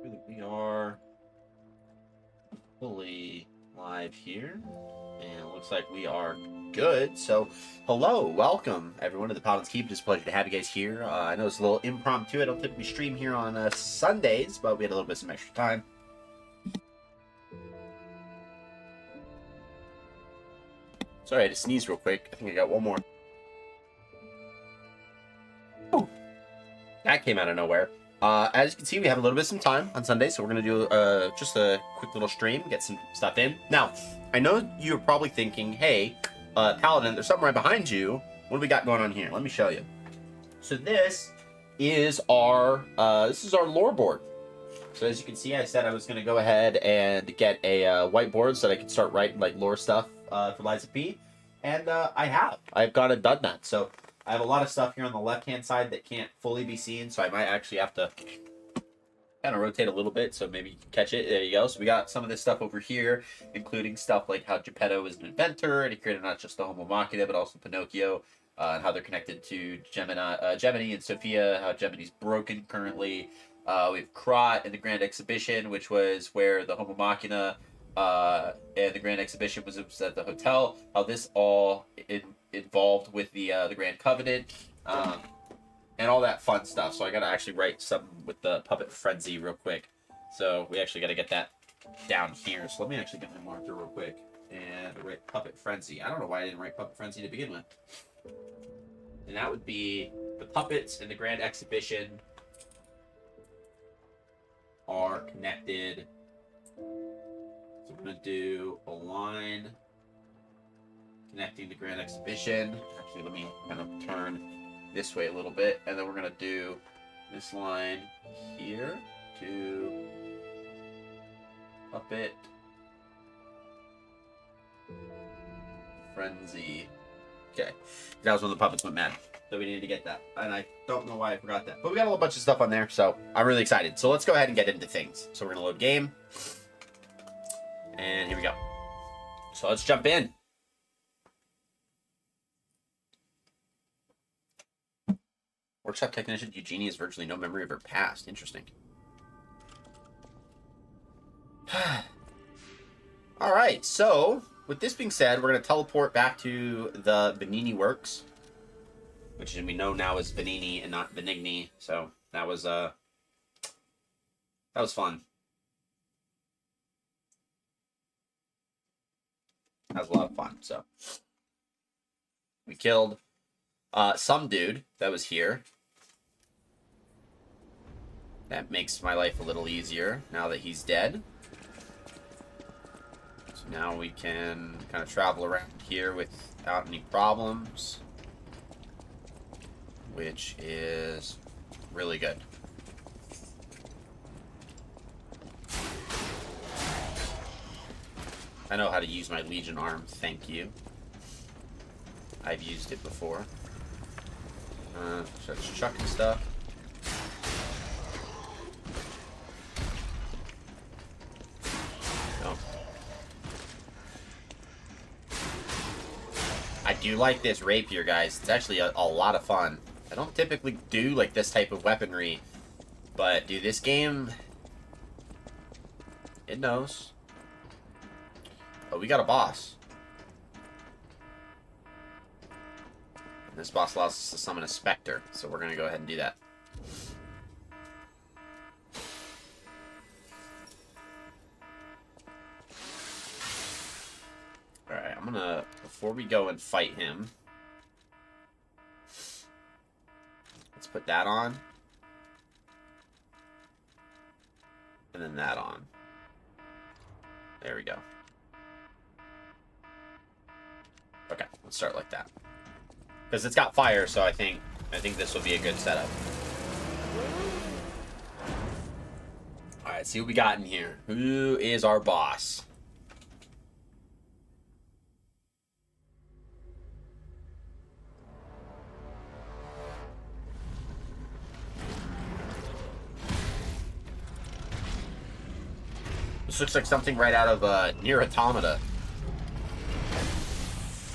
that we are fully live here, and it looks like we are good. So, hello, welcome everyone to the Paladins Keep. It's a pleasure to have you guys here. I know it's a little impromptu. I don't typically stream here on Sundays, but we had a little bit of some extra time. Sorry, I had to sneeze real quick. I think I got one more. Ooh. That came out of nowhere. As you can see, we have a little bit of some time on Sunday, so we're going to do just a quick little stream, get some stuff in. Now, I know you're probably thinking, hey, Paladin, there's something right behind you. What do we got going on here? Let me show you. So this is our lore board. So as you can see, I said I was going to go ahead and get a whiteboard so that I could start writing like lore stuff for Lies of P. And I have. I've gone and done that. So I have a lot of stuff here on the left-hand side that can't fully be seen, so I might actually have to kind of rotate a little bit so maybe you can catch it. There you go. So we got some of this stuff over here, including stuff like how Geppetto is an inventor, and he created not just the Homo Machina, but also Pinocchio, and how they're connected to Gemini and Sophia, how Gemini's broken currently. We have Krat in the Grand Exhibition, which was where the Homo Machina and the Grand Exhibition was at the hotel. How this all involved with the Grand Covenant, and all that fun stuff. So I gotta actually write something with the Puppet Frenzy real quick. So we actually gotta get that down here. So let me actually get my marker real quick and write Puppet Frenzy. I don't know why I didn't write Puppet Frenzy to begin with. And that would be the puppets in the Grand Exhibition are connected. So we're gonna do a line connecting the Grand Exhibition. Actually, let me kind of turn this way a little bit, and then we're gonna do this line here to Puppet Frenzy. Okay, that was when the puppets went mad, so we needed to get that, and I don't know why I forgot that, but we got a little bunch of stuff on there, so I'm really excited. So let's go ahead and get into things. So we're gonna load game, and here we go. So let's jump in. Workshop technician Eugenie has virtually no memory of her past. Interesting. All right, so with this being said, we're going to teleport back to the Venigni Works, which we know now is Venigni and not Benigni. So that was fun. That was a lot of fun. So we killed some dude that was here. That makes my life a little easier now that he's dead. So now we can kind of travel around here without any problems, which is really good. I know how to use my Legion arm, thank you. I've used it before. Starts chucking stuff. No. I do like this rapier, guys. It's actually a lot of fun. I don't typically do like this type of weaponry, but dude, this game, it knows. Oh, we got a boss. This boss allows us to summon a Spectre, so we're going to go ahead and do that. Alright, I'm going to, before we go and fight him, let's put that on. And then that on. There we go. Okay, let's start like that. Because it's got fire, so I think this will be a good setup. Alright, see what we got in here. Who is our boss? This looks like something right out of Nier Automata.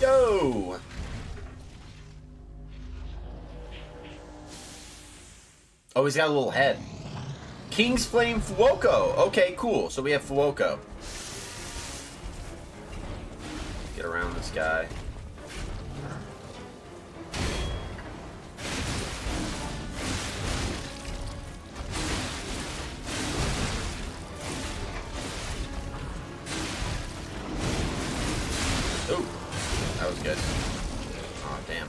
Yo! Oh, he's got a little head. King's Flame Fuoco. Okay, cool. So we have Fuoco. Get around this guy. Ooh, that was good. Oh, damn.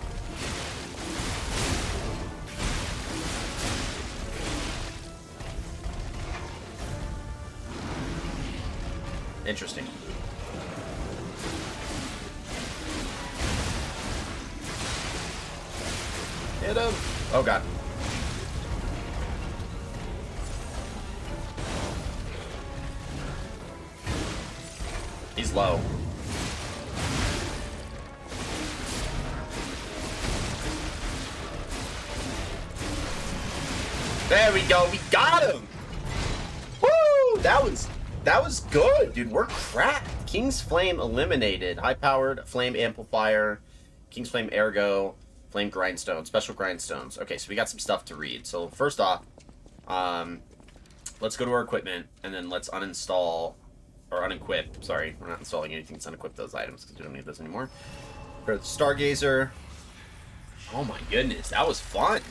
Interesting. Hit him. Oh, God. He's low. There we go. We got him. Woo! That was good, dude. We're cracked. King's Flame eliminated. High-powered Flame Amplifier. King's Flame Ergo. Flame Grindstone. Special Grindstones. Okay, so we got some stuff to read. So first off, let's go to our equipment, and then let's uninstall, or unequip. Sorry, we're not installing anything to unequip those items, because we don't need those anymore. For the Stargazer. Oh my goodness, that was fun.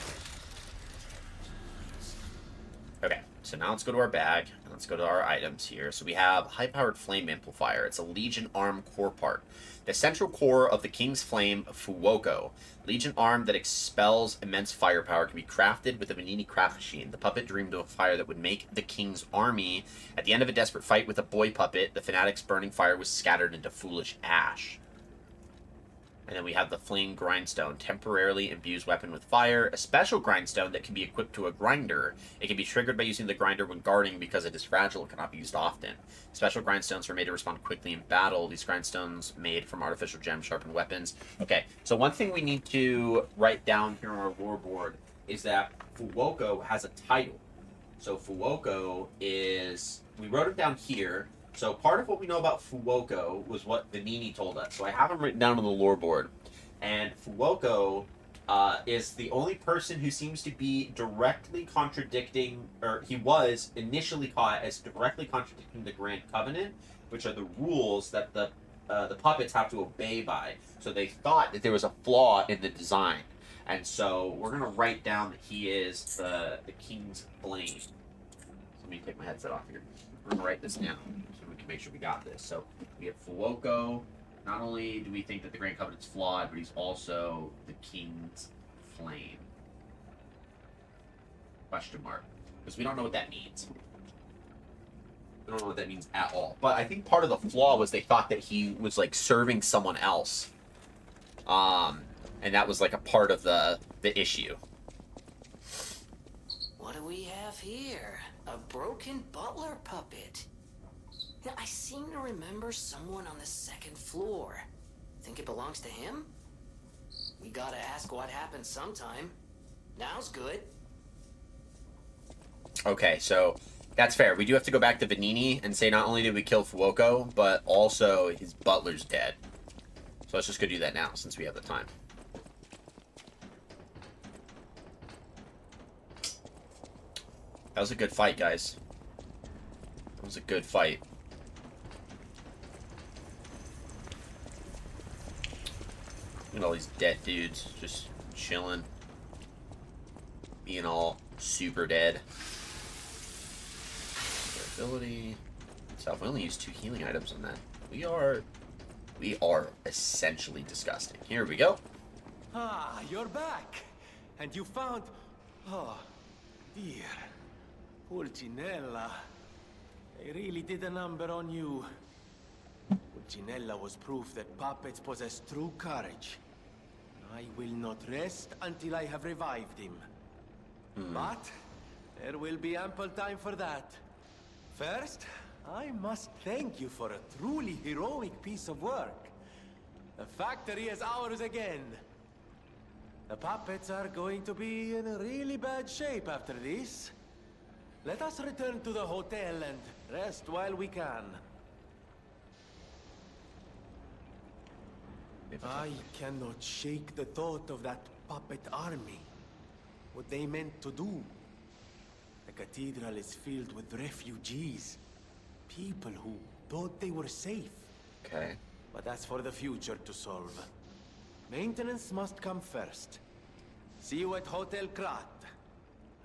Okay, so now let's go to our bag, and let's go to our items here. So we have High-Powered Flame Amplifier. It's a Legion Arm core part. The central core of the King's Flame Fuoco. Legion Arm that expels immense firepower can be crafted with a Venini craft machine. The puppet dreamed of a fire that would make the King's army. At the end of a desperate fight with a boy puppet, the fanatic's burning fire was scattered into foolish ash. And then we have the Flame Grindstone. Temporarily imbues weapon with fire. A special grindstone that can be equipped to a grinder. It can be triggered by using the grinder when guarding because it is fragile and cannot be used often. Special grindstones are made to respond quickly in battle. These grindstones made from artificial gems sharpen weapons. Okay, so one thing we need to write down here on our lore board is that Fuoco has a title. So Fuoco is... We wrote it down here. So part of what we know about Fuoco was what Venini told us. So I have him written down on the lore board. And Fuoco is the only person who seems to be directly contradicting, or he was initially caught as directly contradicting the Grand Covenant, which are the rules that the puppets have to obey by. So they thought that there was a flaw in the design. And so we're going to write down that he is the King's Flame. So let me take my headset off here. We're going to write this down so we can make sure we got this. So we have Fuoco. Not only do we think that the Grand Covenant's flawed, but he's also the King's Flame. Question mark. Because we don't know what that means. We don't know what that means at all. But I think part of the flaw was they thought that he was like serving someone else. And that was like a part of the issue. What do we have here? A broken butler puppet. Now, I seem to remember someone on the second floor. Think it belongs to him? We gotta ask what happened sometime. Now's good. Okay, so that's fair. We do have to go back to Venini and say not only did we kill Fuoco, but also his butler's dead. So let's just go do that now since we have the time. That was a good fight, guys. That was a good fight. Look at all these dead dudes just chilling. Being all super dead. Ability. Itself. We only used 2 healing items on that. We are essentially disgusting. Here we go. Ah, you're back. And you found... Oh, dear. Pulcinella. They really did a number on you. Pulcinella was proof that puppets possess true courage. I will not rest until I have revived him. But there will be ample time for that. First, I must thank you for a truly heroic piece of work. The factory is ours again. The puppets are going to be in really bad shape after this. Let us return to the hotel and rest while we can. I cannot shake the thought of that puppet army. What they meant to do. The cathedral is filled with refugees. People who thought they were safe. Okay. But that's for the future to solve. Maintenance must come first. See you at Hotel Krat.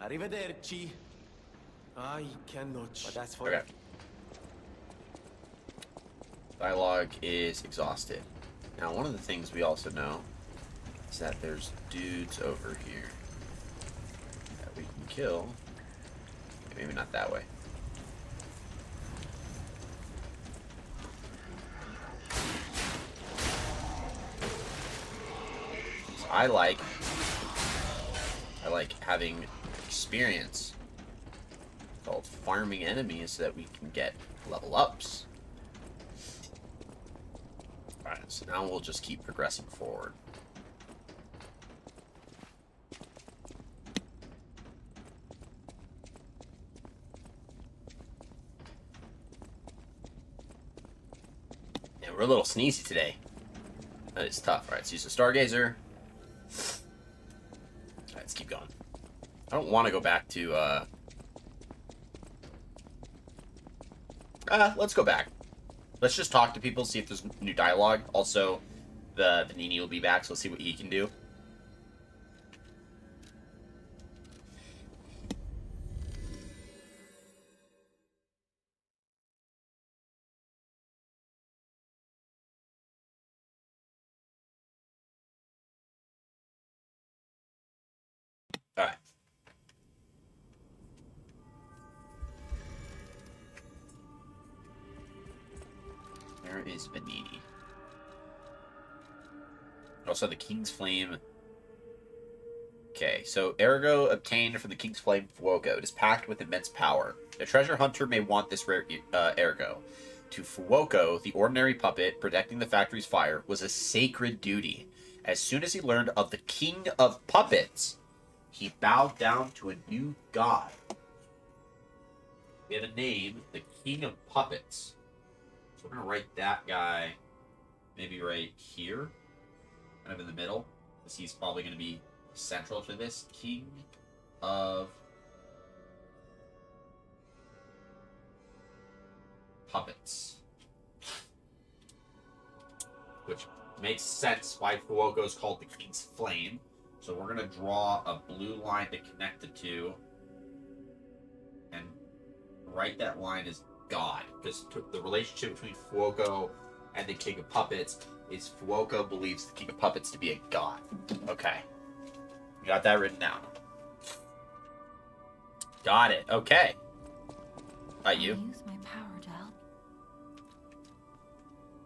Arrivederci. I cannot. But that's for Okay. Dialogue is exhausted. Now, one of the things we also know is that there's dudes over here that we can kill. Maybe not that way. So I like having experience called farming enemies so that we can get level ups. Alright, so now we'll just keep progressing forward. And we're a little sneezy today. That is tough. Alright, let's use the Stargazer. Alright, let's keep going. I don't want to go back to, let's go back. Let's just talk to people, see if there's new dialogue. Also, the Venini will be back, so let's see what he can do. Alright. Where is Venini? Also, the King's Flame. Okay, so Ergo obtained from the King's Flame Fuoco. It is packed with immense power. A treasure hunter may want this rare Ergo. To Fuoco, the ordinary puppet protecting the factory's fire was a sacred duty. As soon as he learned of the King of Puppets, he bowed down to a new god. We have a name, the King of Puppets. So we're going to write that guy maybe right here, kind of in the middle, because he's probably going to be central to this. King of Puppets. Which makes sense why Fuoco is called the King's Flame. So we're going to draw a blue line to connect the two. And write that line as God. Because the relationship between Fuoco and the King of Puppets is Fuoco believes the King of Puppets to be a god. Okay. We got that written down. Got it. Okay. You. I'll use my power to help.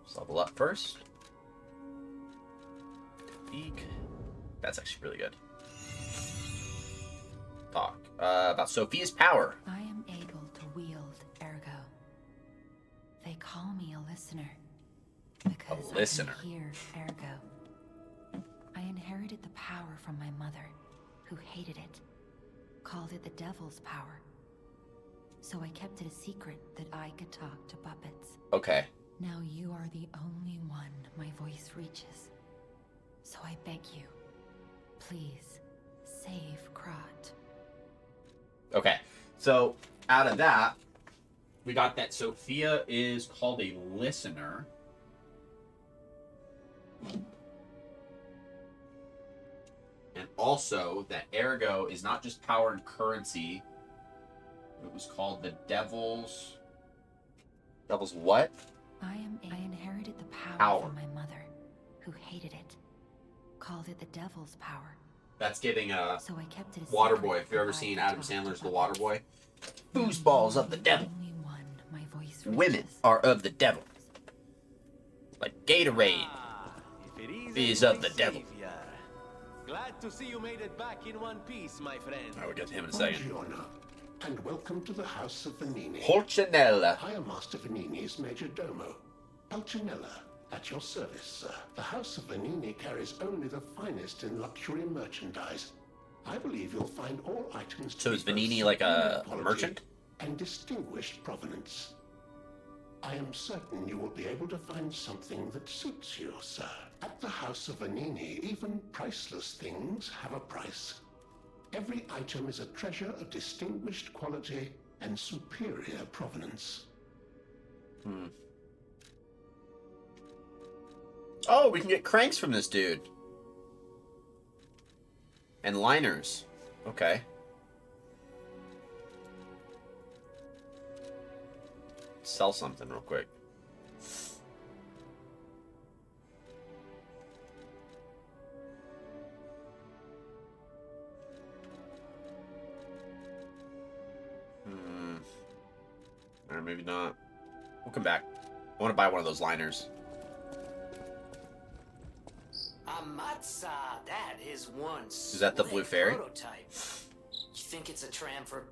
Let's level up first. Eek. That's actually really good. Talk about Sophia's power. I am able to wield Ergo. They call me a listener because A listener. I can hear Ergo. I inherited the power from my mother, who hated it, called it the devil's power. So I kept it a secret that I could talk to puppets. Okay. Now you are the only one my voice reaches. So I beg you, please save Krat. Okay. So out of that, we got that Sophia is called a listener. And also that Ergo is not just power and currency. It was called the Devil's what? I inherited the power Power. from my mother, who hated it. Called it the devil's power. That's giving a So I kept it a Water secret Boy. If you've that ever I seen could Adam talk to Sandler's The puppets. Water Boy. Foosballs of the devil. Only one my voice Women reaches. are of the devil. Like Gatorade If it is of the devil. savior. Glad to see you made it back in one piece, my friend. I will get to him in a second. Buongiorno, and welcome to the House of Venini. Pulcinella. I am Master Venini's Major Domo, Pulcinella, at your service, sir. The House of Venini carries only the finest in luxury merchandise. I believe you'll find all items to So be is both Venini like a superior quality merchant? and distinguished provenance. I am certain you will be able to find something that suits you, sir. At the House of Venini, even priceless things have a price. Every item is a treasure of distinguished quality and superior provenance. Oh, we can get cranks from this dude. And liners. Okay. Sell something real quick. Or maybe not. We'll come back. I want to buy one of those liners. Amatsa, that is one. Is that the blue slick fairy? Prototype. You think it's a tram for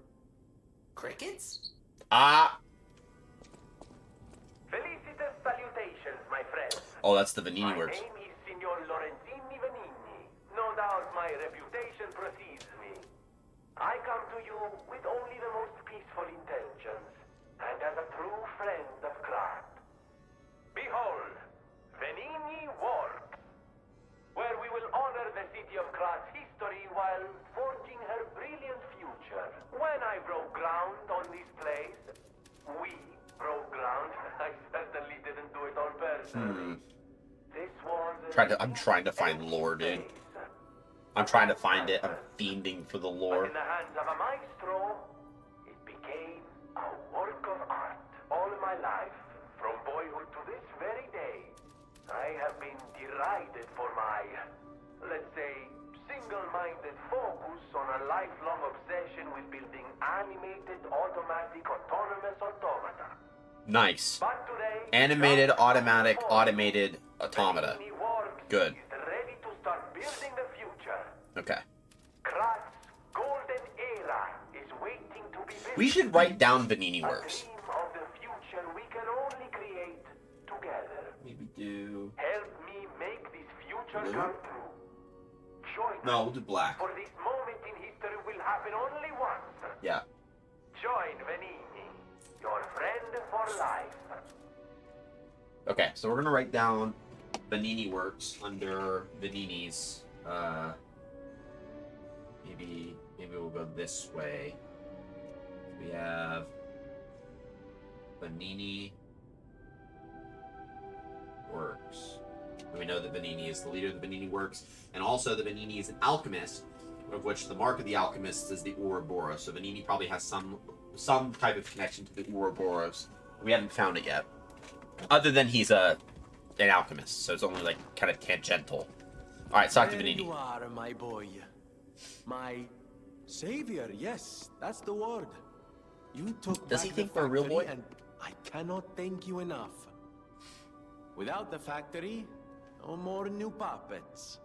crickets? Ah! Felicitous salutations, my friends. Oh, that's the Venini My works. name is Signor Lorenzini Venini. No doubt my reputation precedes me. I come to you with only the most peaceful intentions, and as a true friend of Krat. Behold, Venini Works, where we will honor the city of Krat's history while forging her brilliant future. When I broke ground on this place, we broke ground. I certainly didn't do it on personally. This was I'm trying to find lore, dude. I'm trying to find it. I'm fiending for the lore. In the hands of a maestro, it became a work of art. All my life, from boyhood to this very day, I have been derided for my, let's say, single-minded focus on a lifelong obsession with building animated, automatic, autonomous automata. Nice. But today, Animated, just automatic, before automated automata. Venini Works Good. is ready to start building the future. Okay. Krat's golden era is waiting to be built. We should write down Venini A Works. dream of the future we can only create together. Maybe do... Help me make this future Blue? come true. Join No, me, we'll do black. for this moment in history will happen only once. Yeah. Join Venini, your friend for life. Okay, so we're gonna write down Venini Works under Venini's. Maybe we'll go this way. We have Venini Works. And we know that Venini is the leader of the Venini Works, and also the Venini is an alchemist, of which the mark of the alchemist is the Ouroboros. So Venini probably has some type of connection to the Ouroboros. We haven't found it yet. Other than he's an alchemist, so it's only like kind of tangential. All right, let's talk to There Venini. you are, my boy. My savior, yes, that's the word. You took Does back he the think we're a real factory, boy? and I cannot thank you enough. Without the factory, no more new puppets.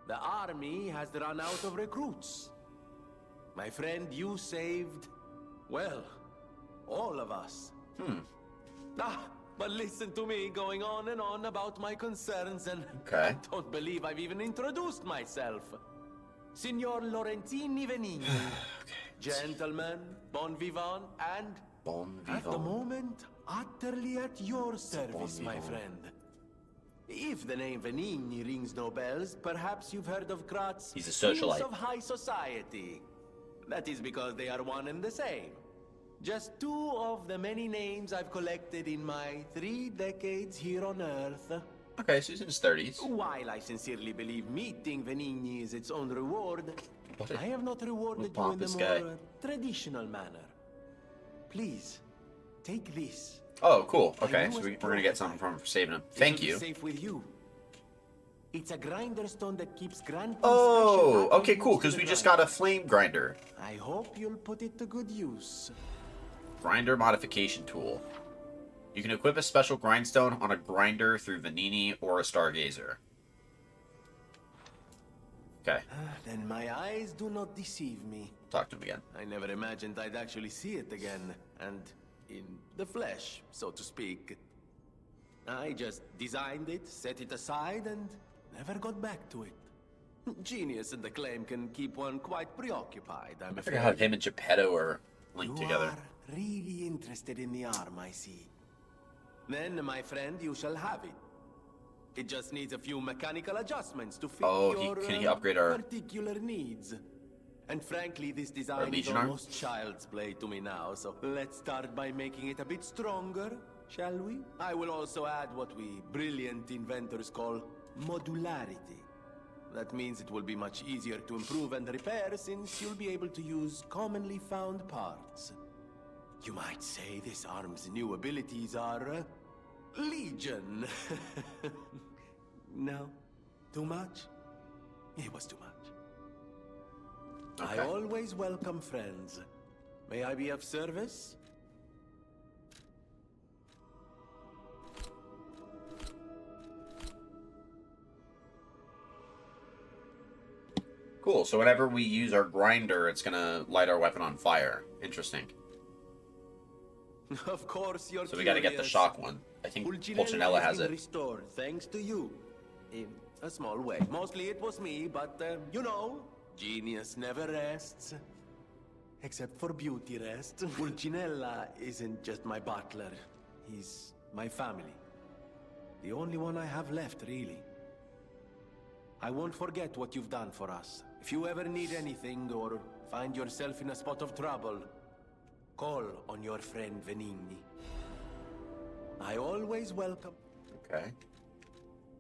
The army has run out of recruits. My friend, you saved, well, all of us. But listen to me going on and on about my concerns, and Okay. I don't believe I've even introduced myself. Signor Lorenzini Venini. Gentleman, bon vivant, and Bon at the vivant. moment, utterly at your service, my vivant. friend. If the name Venini rings no bells, perhaps you've heard of Krat's He's a socialite. Prince of High Society. That is because they are one and the same. Just two of the many names I've collected in my 3 decades here on Earth. Okay, so he's in his 30s. While I sincerely believe meeting Venini is its own reward, What a- I have not rewarded what a you in the pompous more guy. traditional manner. Please, take this. Oh, cool. My Okay, so newest we're gonna get something from him for saving him. It Thank will be you. Safe with you. It's a grinder stone that keeps granting Oh, special okay, cool. attributes to Because the we just grinder. got a flame grinder. I hope you'll put it to good use. Grinder modification tool. You can equip a special grindstone on a grinder through Venini or a Stargazer. Okay, Then my eyes do not deceive me. talk to him again. I never imagined I'd actually see it again, and in the flesh, so to speak. I just designed it, set it aside, and never got back to it. Genius and acclaim can keep one quite preoccupied, I'm I afraid. forgot how him and Geppetto are linked You together. are really interested in the arm, I see. Then, my friend, you shall have it. It just needs a few mechanical adjustments to fit Oh, your can he upgrade our- particular needs. And frankly, this design is Legion arm? almost child's play to me now, so let's start by making it a bit stronger, shall we? I will also add what we brilliant inventors call modularity. That means it will be much easier to improve and repair since you'll be able to use commonly found parts. You might say this arm's new abilities are Legion. No? Too much? It was too much. Okay. I always welcome friends. May I be of service? Cool. So whenever we use our grinder, it's gonna light our weapon on fire. Interesting. Of course, you're So we got to get the curious. shock one. I think Pulcinella has been it. restored thanks to you. In a small way. Mostly it was me, but you know, genius never rests. Except for beauty rest. Pulcinella isn't just my butler. He's my family. The only one I have left, really. I won't forget what you've done for us. If you ever need anything or find yourself in a spot of trouble, call on your friend Venigni. I always welcome. Okay.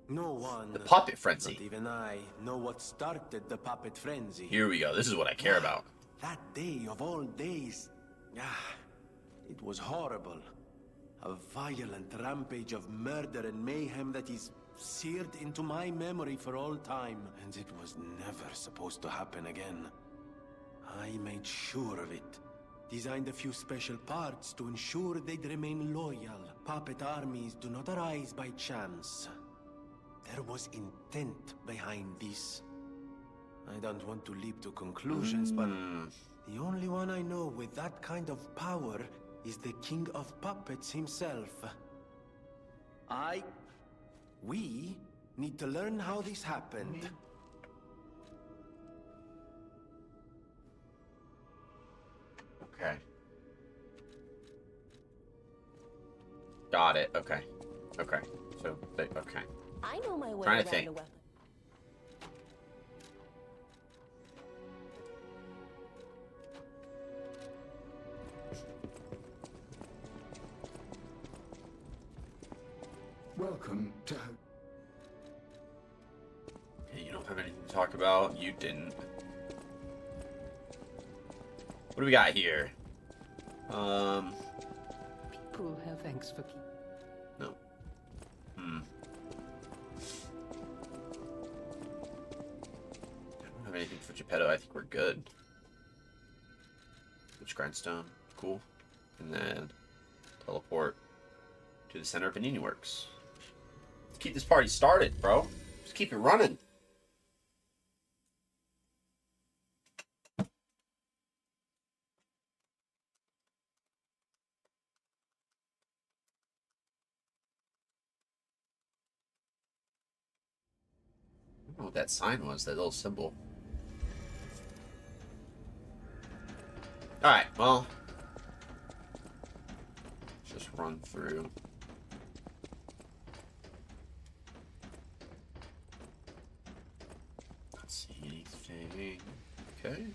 No one, The puppet frenzy. not even I, know what started the puppet frenzy. Here we go. This is what I care about. That day of all days, it was horrible. A violent rampage of murder and mayhem that is seared into my memory for all time. And it was never supposed to happen again. I made sure of it. Designed a few special parts to ensure they'd remain loyal. Puppet armies do not arise by chance. There was intent behind this. I don't want to leap to conclusions, but the only one I know with that kind of power is the King of Puppets himself. We need to learn how this happened. Okay. Got it. Okay. Okay. So, okay. I know my way Trying around to think. a weapon. Welcome to... Okay, you don't have anything to talk about. You didn't. What do we got here? People have thanks for keeping. No. I don't have anything for Geppetto. I think we're good. Which grindstone? Cool. And then teleport to the center of Panini Works. Let's keep this party started, bro. Just keep it running. I don't know what that sign was, that little symbol. Alright, well. Let's just run through. Not seeing anything. Okay.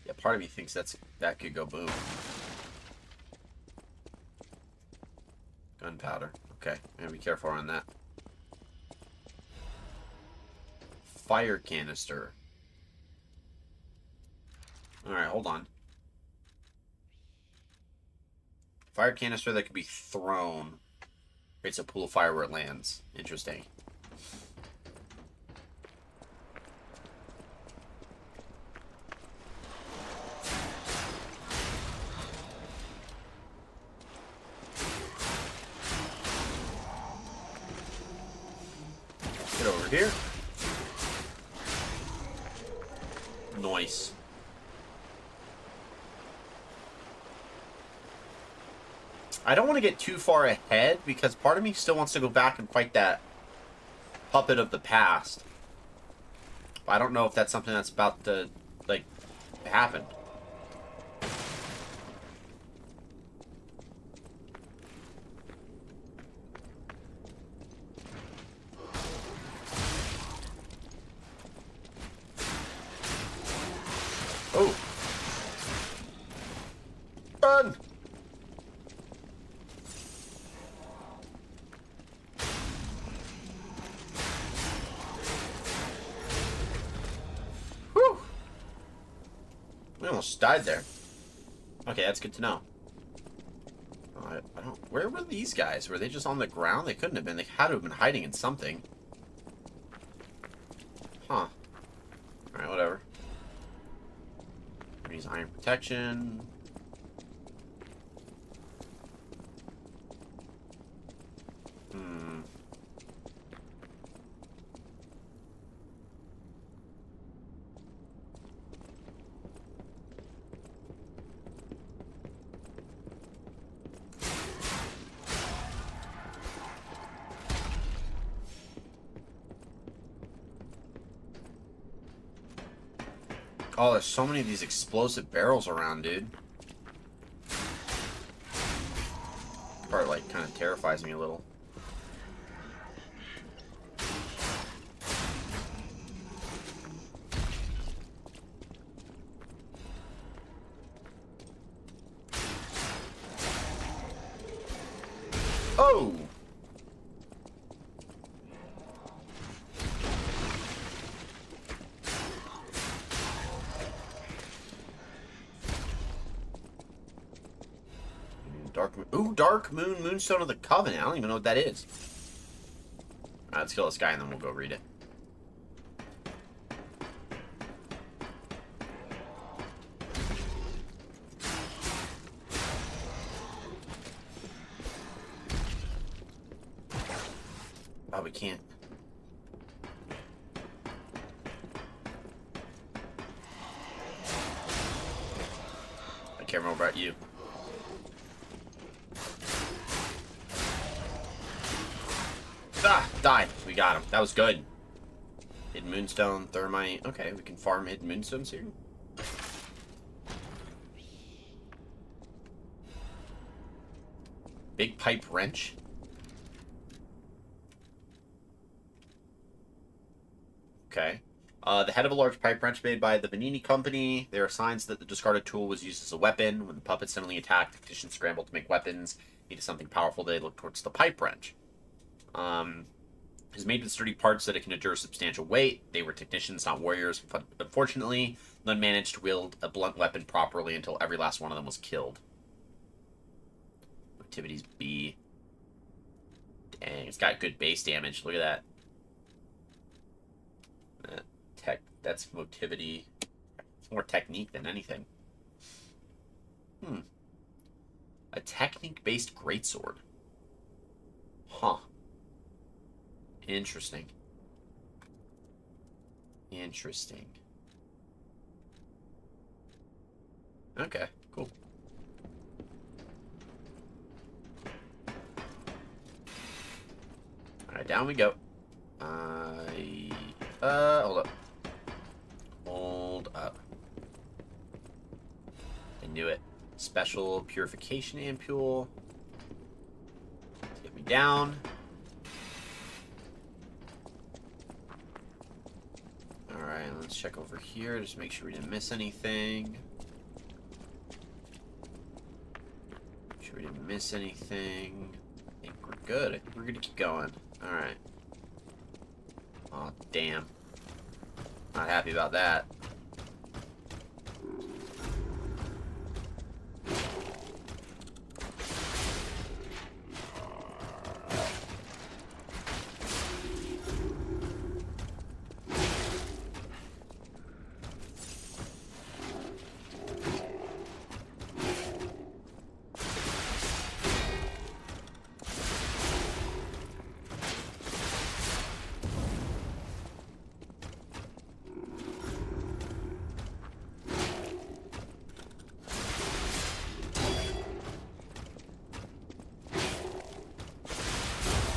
Yeah, part of me thinks that could go boom. Gunpowder. Okay, gotta be careful on that. Fire canister. Alright, hold on. Fire canister that could be thrown. Creates a pool of fire where it lands. Interesting. Get over here. Nice. I don't want to get too far ahead because part of me still wants to go back and fight that puppet of the past. I don't know if that's something that's about to, like, happen. We almost died there. Okay, that's good to know. I don't... Where were these guys? Were they just on the ground? They couldn't have been. They had to have been hiding in something. Huh. Alright, whatever. Use iron protection. Oh, there's so many of these explosive barrels around, dude. Part, like, kind of terrifies me a little. Oh! Dark Moon, Moonstone of the Covenant. I don't even know what that is. Alright, let's kill this guy and then we'll go read it. Oh, we can't. I care more about you. Ah, die. We got him. That was good. Hidden Moonstone, Thermite. Okay, we can farm Hidden Moonstones here. Big Pipe Wrench. Okay. The head of a large pipe wrench made by the Venini Company. There are signs that the discarded tool was used as a weapon. When the puppets suddenly attacked, the technicians scrambled to make weapons. Needed something powerful, they looked towards the pipe wrench. Is made with sturdy parts that it can endure substantial weight. They were technicians, not warriors. But unfortunately, none managed to wield a blunt weapon properly until every last one of them was killed. Activities B. Dang, it's got good base damage. Look at that. That's motivity. It's more technique than anything. A technique-based greatsword. Huh. Interesting. Interesting. Okay, cool. Alright, down we go. Hold up. Hold up. I knew it. Special purification ampule. Get me down. Alright, let's check over here. Just make sure we didn't miss anything. Make sure we didn't miss anything. I think we're good. I think we're gonna keep going. Alright. Oh, damn. Not happy about that.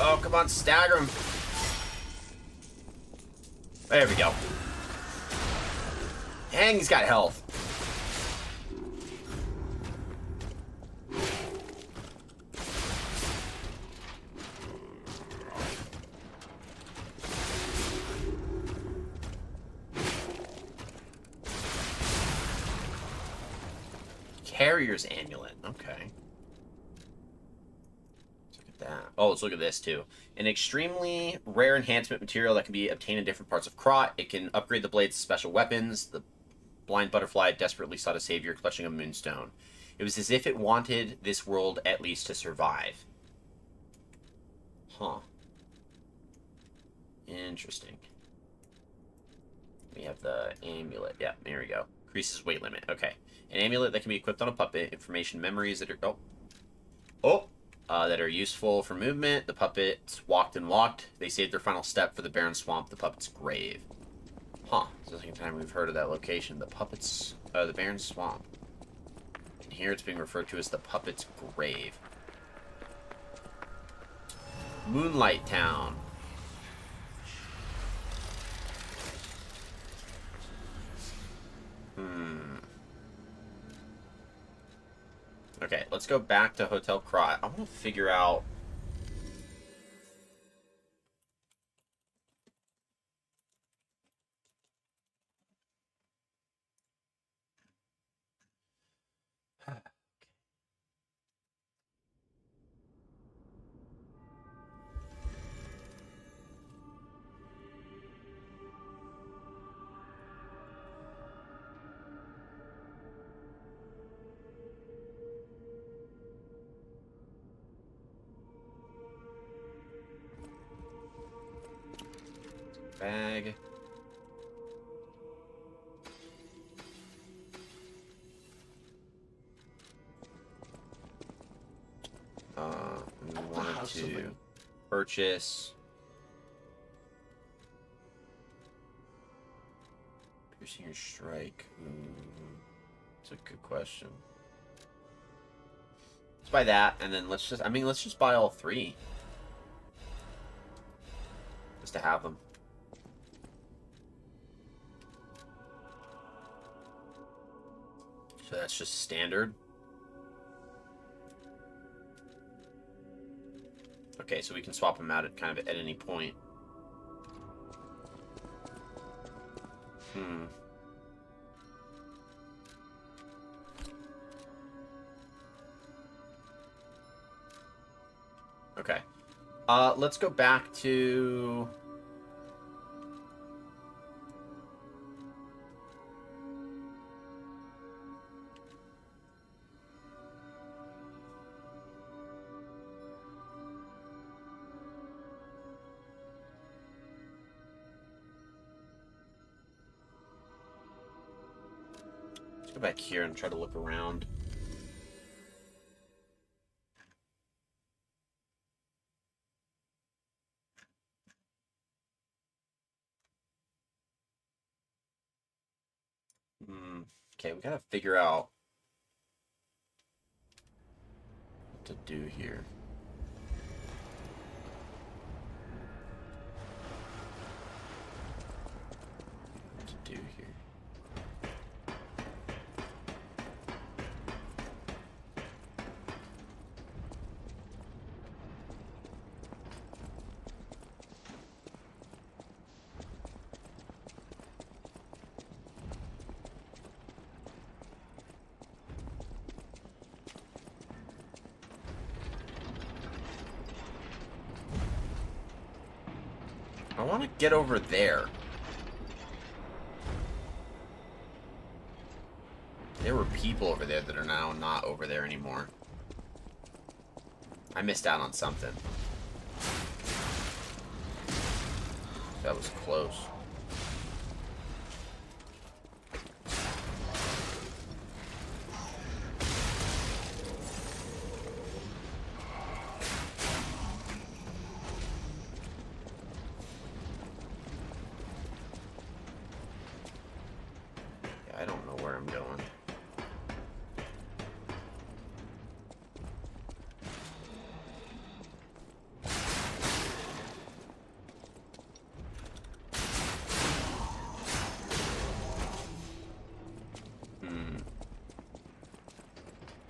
Oh, come on, stagger him. There we go. Dang, he's got health. Carrier's Amulet. Okay. Oh, let's look at this too. An extremely rare enhancement material that can be obtained in different parts of Krot. It can upgrade the blades to special weapons. The blind butterfly desperately sought a savior, clutching a moonstone. It was as if it wanted this world at least to survive. Huh. Interesting. We have the amulet. Yeah, there we go. Increases weight limit. Okay. An amulet that can be equipped on a puppet. Information memories that are... that are useful for movement. The puppets walked and walked. They saved their final step for the barren swamp, the puppet's grave. Huh. It's the second time we've heard of that location. The puppets... the barren swamp. And here it's being referred to as the puppet's grave. Moonlight Town. Okay, let's go back to Hotel Krat. I want to figure out... Bag. We wanted to purchase piercing or strike. It's a good question. Let's buy that, and then let's just buy all three. Just to have them. So that's just standard. Okay, so we can swap them out at kind of at any point. Okay. Let's go back to... Go back here and try to look around. Okay, we gotta figure out what to do here. What to do here. I want to get over there. There were people over there that are now not over there anymore. I missed out on something. That was close. I don't know where I'm going.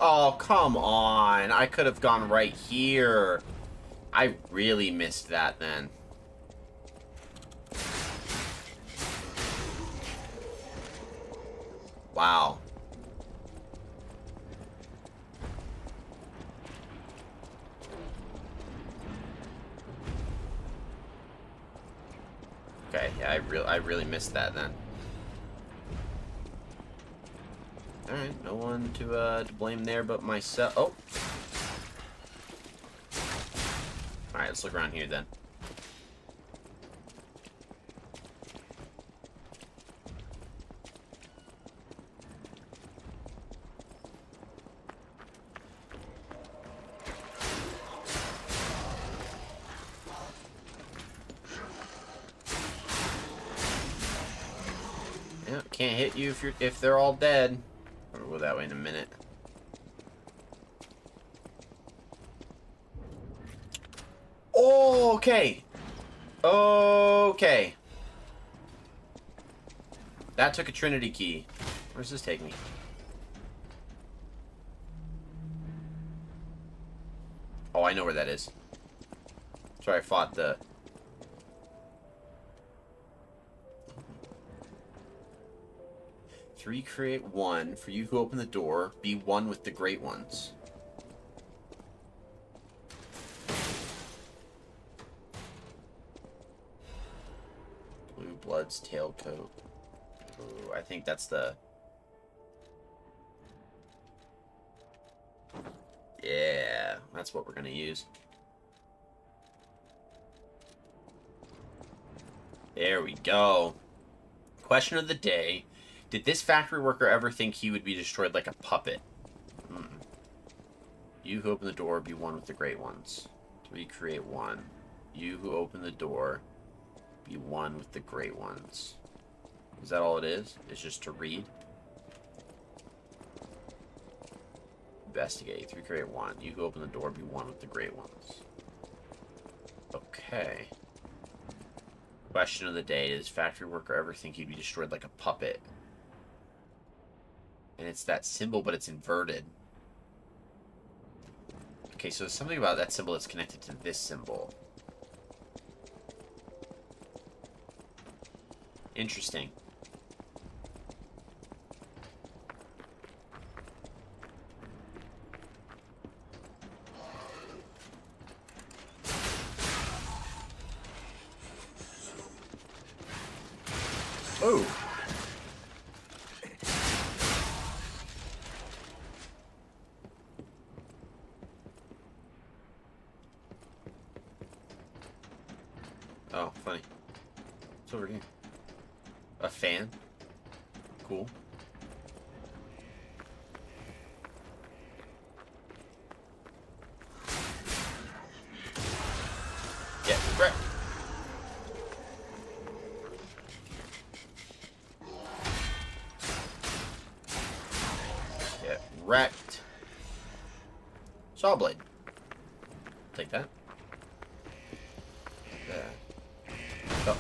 Oh, come on. I could have gone right here. I really missed that then. Wow. Okay, yeah, I really missed that then. Alright, no one to blame there but myself. Oh! Alright, let's look around here then. Yeah, can't hit you if they're all dead. We'll go that way in a minute. Okay. Okay. That took a Trinity key. Where's this take me? Oh, I know where that is. That's where I fought the... Three create one. For you who open the door, be one with the great ones. Blue Blood's tailcoat. Ooh, I think that's the... Yeah, that's what we're gonna use. There we go. Question of the day. Did this factory worker ever think he would be destroyed like a puppet? You who open the door, be one with the great ones. Three create one. You who open the door, be one with the great ones. Is that all it is? It's just to read? Investigate. Three create one. You who open the door, be one with the great ones. Okay. Question of the day. Does factory worker ever think he'd be destroyed like a puppet? And it's that symbol, but it's inverted. Okay, so there's something about that symbol that's connected to this symbol. Interesting. Oh. Oh, funny. What's over here? A fan? Cool. Yeah, right. Yeah, wrecked. Saw blade. Take that. There. Oh.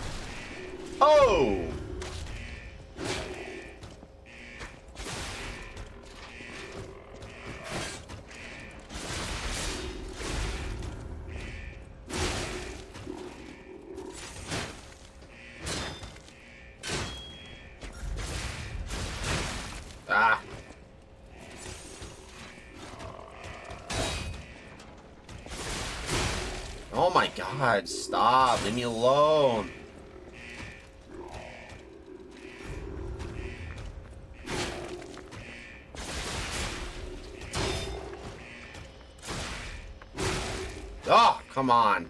Oh! Ah. Oh my god, stop. Leave me alone. Oh, come on.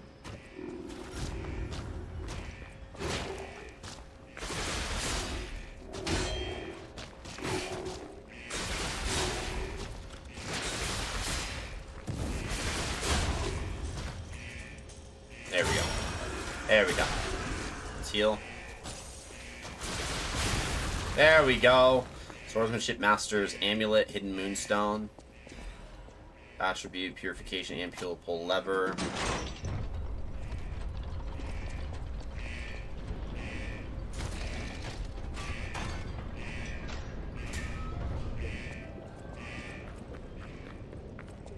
There we go. There we go. Let's heal. There we go. Swordsmanship Master's Amulet, Hidden Moonstone. Attribute, Purification, Ampule, Pull Lever.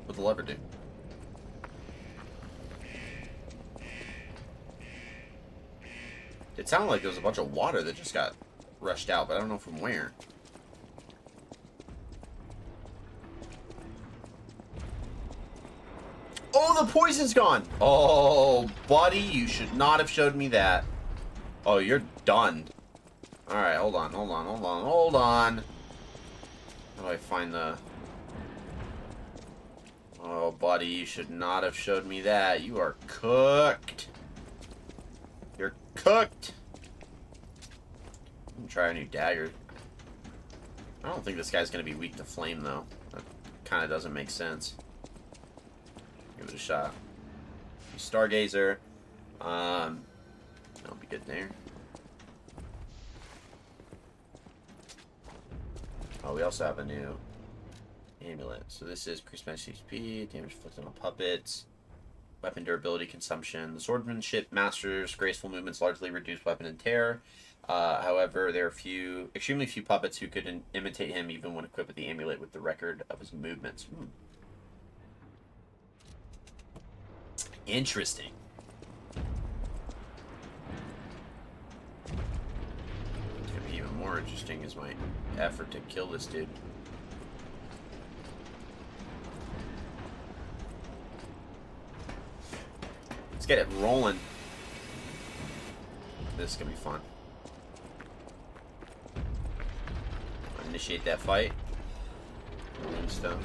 What'd the lever do? It sounded like there was a bunch of water that just got rushed out, but I don't know from where. Oh, the poison's gone! Oh, buddy, you should not have showed me that. Oh, you're done. Alright, hold on. How do I find the... Oh, buddy, you should not have showed me that. You are cooked. You're cooked. I'm gonna try a new dagger. I don't think this guy's gonna be weak to flame, though. That kind of doesn't make sense. Give it a shot. Stargazer. That'll be good there. Oh, we also have a new amulet. So this is increased magic HP, damage inflicted on puppets, weapon durability consumption. The swordsmanship masters graceful movements largely reduce weapon and tear. However, there are extremely few puppets who could imitate him even when equipped with the amulet with the record of his movements. Interesting. It's gonna be even more interesting is my effort to kill this dude. Let's get it rolling. This is gonna be fun. Initiate that fight. Stone.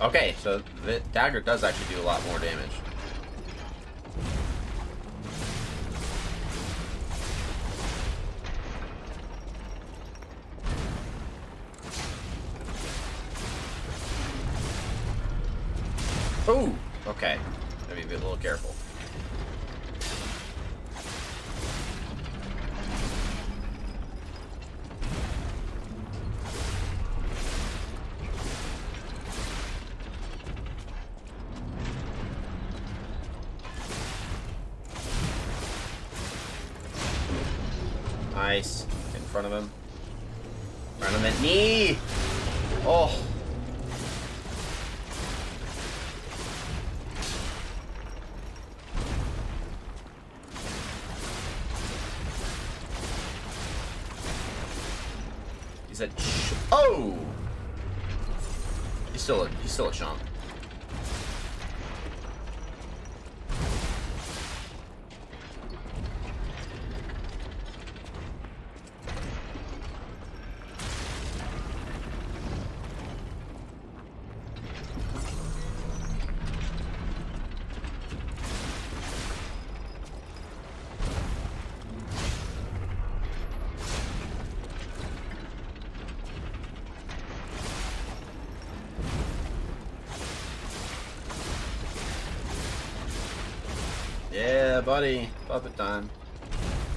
Okay, so the dagger does actually do a lot more damage. Ooh, okay. Gotta be a little careful. Nice. Get in front of him. Right on that knee! Oh! He's a oh! He's still a chump. Yeah, buddy. Puppet time.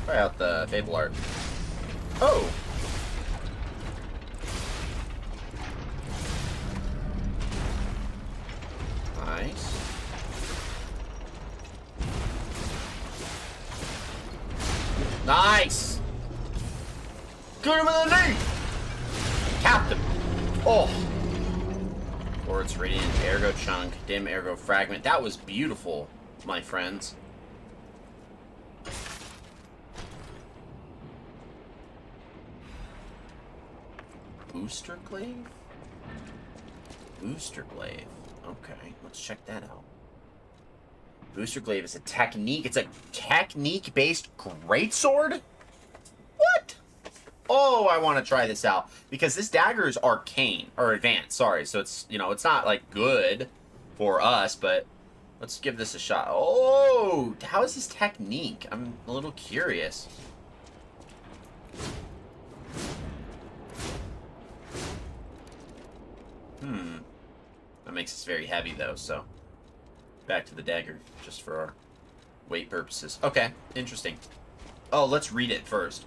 Try out the Fable art. Oh! Nice. Nice! Get him in the knee! Capped him! Oh! Quartz, Radiant, Ergo Chunk, Dim Ergo Fragment. That was beautiful, my friends. Booster Glaive? Booster Glaive. Okay, let's check that out. Booster Glaive is a technique. It's a technique-based greatsword? What? Oh, I want to try this out. Because this dagger is arcane. Or advanced, sorry. So it's, you know, it's not, like, good for us, but let's give this a shot. Oh, how is this technique? I'm a little curious. That makes us very heavy, though, so... Back to the dagger, just for our weight purposes. Okay, interesting. Oh, let's read it first.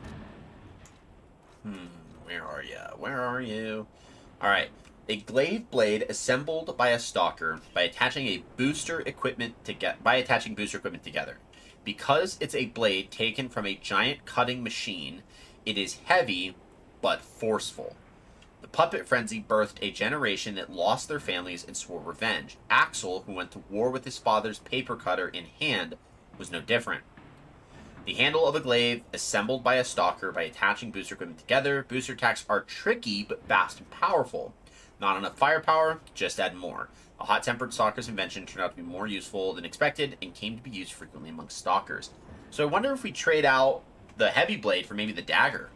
Where are ya? Where are you? Alright. A glaive blade assembled by a stalker by attaching booster equipment together. Because it's a blade taken from a giant cutting machine, it is heavy, but forceful. The puppet frenzy birthed a generation that lost their families and swore revenge. Axel, who went to war with his father's paper cutter in hand, was no different. The handle of a glaive assembled by a stalker by attaching booster equipment together. Booster attacks are tricky but fast and powerful. Not enough firepower, just add more. A hot-tempered stalker's invention turned out to be more useful than expected and came to be used frequently amongst stalkers. So I wonder if we trade out the heavy blade for maybe the dagger.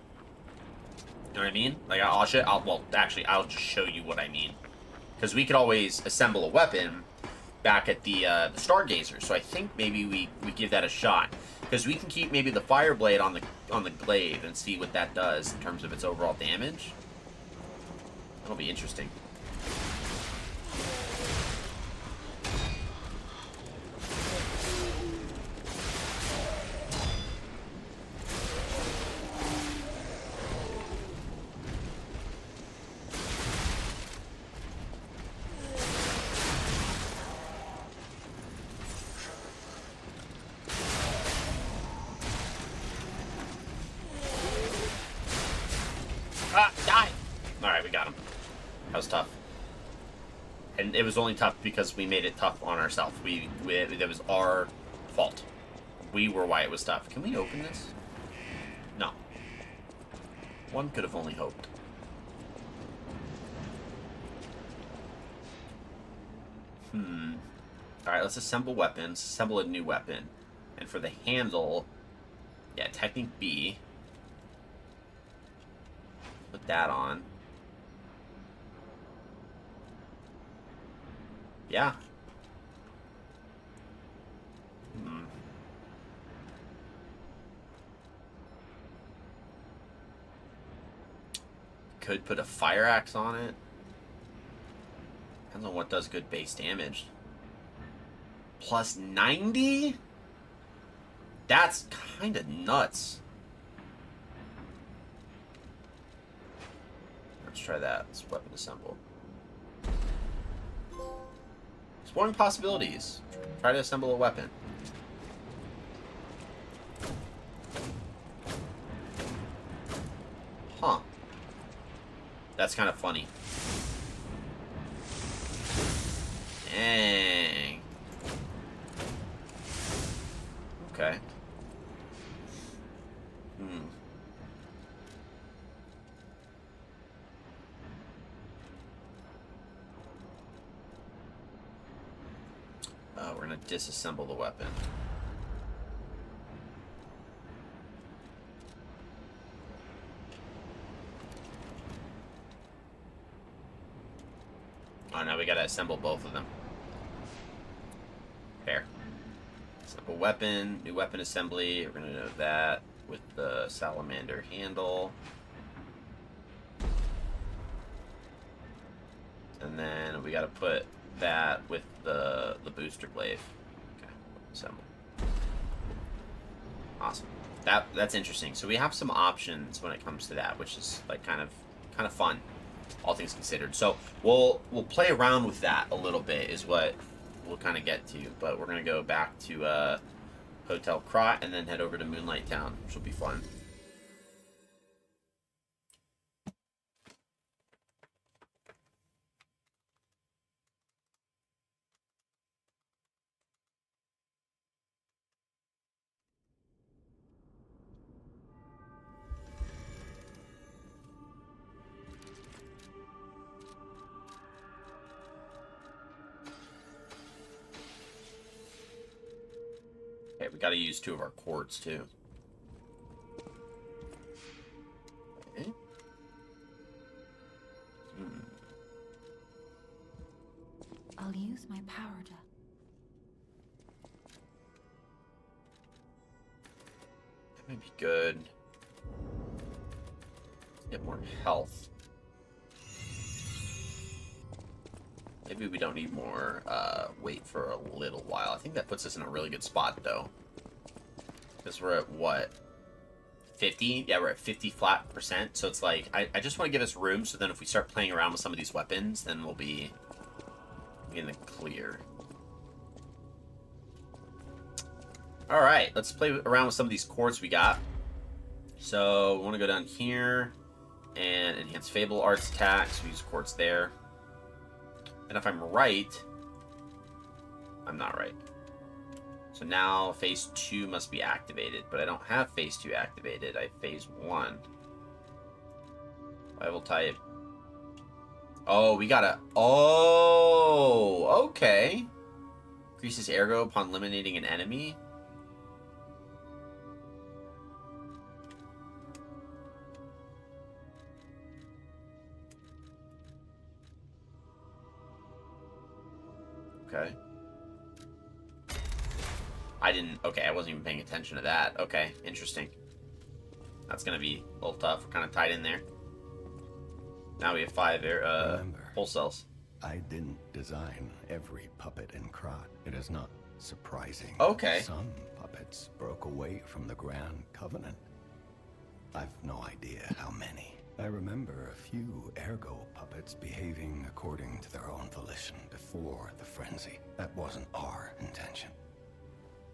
You know what I mean? Like, I'll just show you what I mean. Because we could always assemble a weapon back at the Stargazer. So I think maybe we give that a shot. Because we can keep maybe the fire blade on the glaive and see what that does in terms of its overall damage. That'll be interesting. Die! Alright, we got him. That was tough. And it was only tough because we made it tough on ourselves. That was our fault. We were why it was tough. Can we open this? No. One could have only hoped. Alright, let's assemble weapons. Assemble a new weapon. And for the handle, yeah, technique B. Put that on. Yeah. Could put a fire axe on it. Depends on what does good base damage. Plus 90? That's kind of nuts. Let's try that. Let's weapon assemble. Exploring possibilities. Try to assemble a weapon. Huh. That's kind of funny. Dang. Okay. We're gonna disassemble the weapon. Oh, now we gotta assemble both of them. Fair. Assemble weapon, new weapon assembly. We're gonna do that with the salamander handle. And then we gotta put that with the booster glaive. Okay, assemble. Awesome. That's interesting. So we have some options when it comes to that, which is like kind of fun, all things considered. So we'll play around with that a little bit is what we'll kind of get to. But we're gonna go back to Hotel Krat and then head over to Moonlight Town, which will be fun. Okay, we gotta use 2 of our quartz too. Okay. I'll use my power to... That might be good. Get more health. Maybe we don't need more weight for a little while. I think that puts us in a really good spot, though. Because we're at, what? 50? Yeah, we're at 50 flat percent. So it's like, I just want to give us room so then if we start playing around with some of these weapons, then we'll be in the clear. Alright, let's play around with some of these quartz we got. So, we want to go down here and enhance Fable Arts attacks. We use quartz there. And if I'm right, I'm not right. So now phase 2 must be activated, but I don't have phase 2 activated. I have phase 1. Rival type. Oh, we gotta... Oh, okay. Increases ergo upon eliminating an enemy. Okay. Okay, I wasn't even paying attention to that. Okay, interesting. That's gonna be a little tough. We're kind of tied in there. Now we have 5 pulse cells. I didn't design every puppet in Krat. It is not surprising. Okay. Some puppets broke away from the Grand Covenant. I've no idea how many. I remember a few ergo puppets behaving according to their own volition before the frenzy. That wasn't our intention.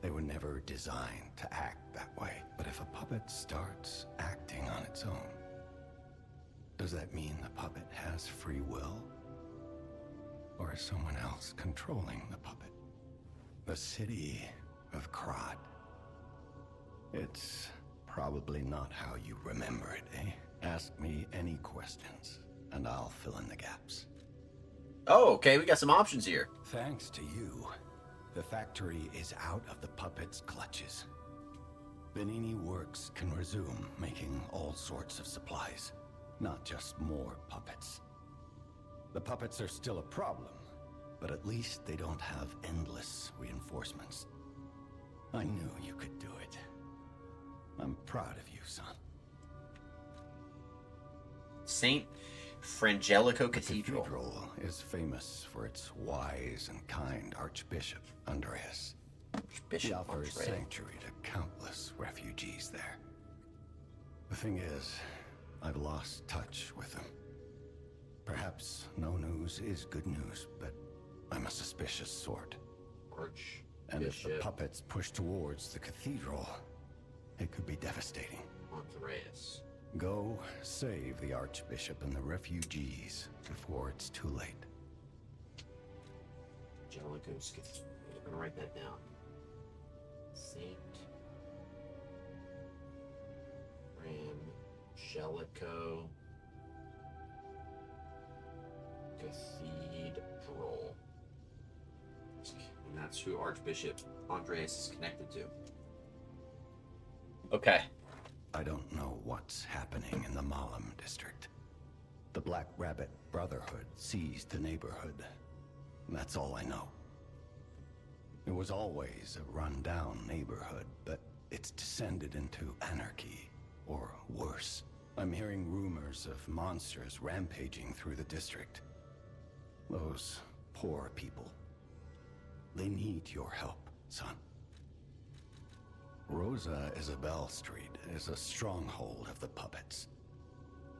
They were never designed to act that way. But if a puppet starts acting on its own, does that mean the puppet has free will? Or is someone else controlling the puppet? The city of Krat. It's probably not how you remember it, eh? Ask me any questions, and I'll fill in the gaps. Oh, okay, we got some options here. Thanks to you, the factory is out of the puppet's clutches. Venini Works can resume making all sorts of supplies, not just more puppets. The puppets are still a problem, but at least they don't have endless reinforcements. I knew you could do it. I'm proud of you, son. St. Frangelico The Cathedral. cathedral is famous for its wise and kind Archbishop, Andreas. Bishop He offers Andreas. sanctuary to countless refugees there. The thing is, I've lost touch with him. Perhaps no news is good news, but I'm a suspicious sort. And if the Archbishop puppets push towards the cathedral, it could be devastating. Andreas. Go save the Archbishop and the refugees before it's too late. Angelico's Cathedral. I'm gonna write that down. Saint Frangelico Cathedral. And that's who Archbishop Andreas is connected to. Okay. I don't know what's happening in the Malum district. The Black Rabbit Brotherhood seized the neighborhood. That's all I know. It was always a run-down neighborhood, but it's descended into anarchy, or worse. I'm hearing rumors of monsters rampaging through the district. Those poor people. They need your help, son. Rosa Isabel Street is a stronghold of the puppets.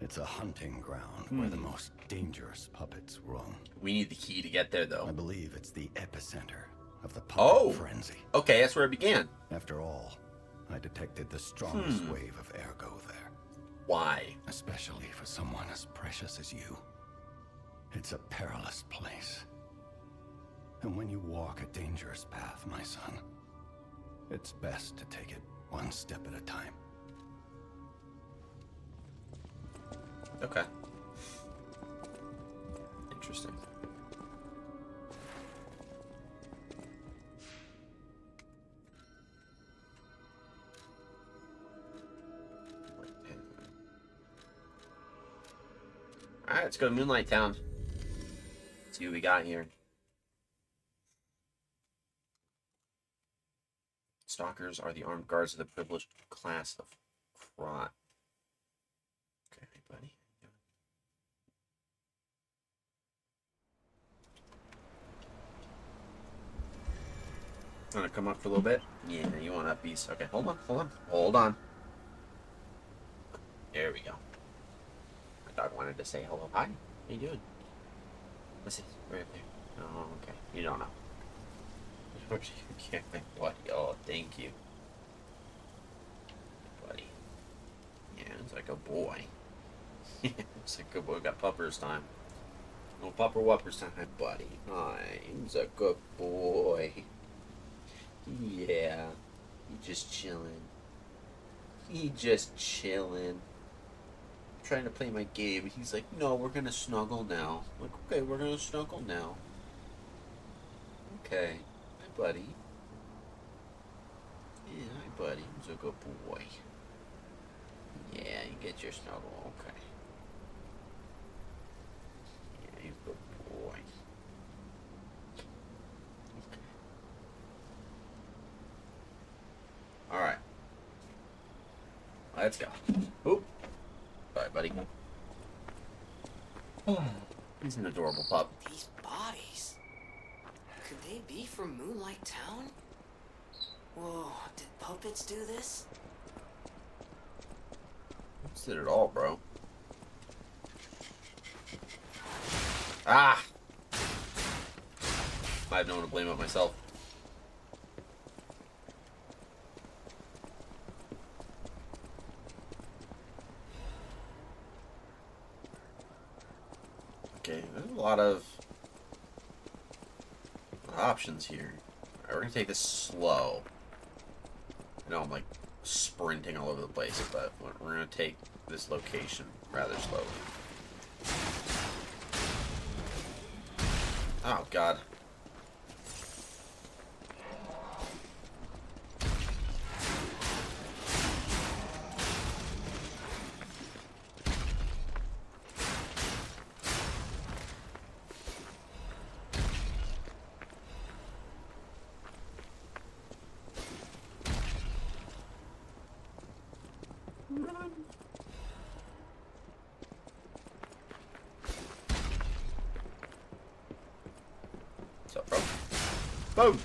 It's a hunting ground where the most dangerous puppets roam. We need the key to get there, though. I believe it's the epicenter of the puppet frenzy. Okay, that's where it began. After all, I detected the strongest wave of ergo there. Why? Especially for someone as precious as you. It's a perilous place. And when you walk a dangerous path, my son, it's best to take it one step at a time. Okay. Interesting. Alright, let's go to Moonlight Town. See what we got here. Stalkers are the armed guards of the privileged class of Krat. Okay, buddy. Want to come up for a little bit? Yeah, you want that piece. Okay, hold on. There we go. My dog wanted to say hello. Hi, how you doing? Let's see, right there. Oh, okay. You don't know. Okay, buddy. Oh, thank you. Buddy. Yeah, it's like a boy. It's like a good boy. Got puppers time. No pupper whoppers time, buddy. Hi, he's a good boy. Yeah. He just chilling. trying to play my game. He's like, no, we're gonna snuggle now. I'm like, okay, we're gonna snuggle now. Okay. Hi, buddy. Yeah, hi, buddy. He's a good boy. Yeah, you get your snuggle. Okay. Yeah, he's a good boy. Okay. Alright. Let's go. Oop. Sorry, buddy. He's an adorable pup. These bodies. Could they be from Moonlight Town? Whoa, did puppets do this? Just did it all, bro. Ah! I have no one to blame but myself. Okay, there's a lot of options here. Alright, we're gonna take this slow. I know I'm like sprinting all over the place, but we're gonna take this location rather slowly. Oh god. What's up, bro? Boom!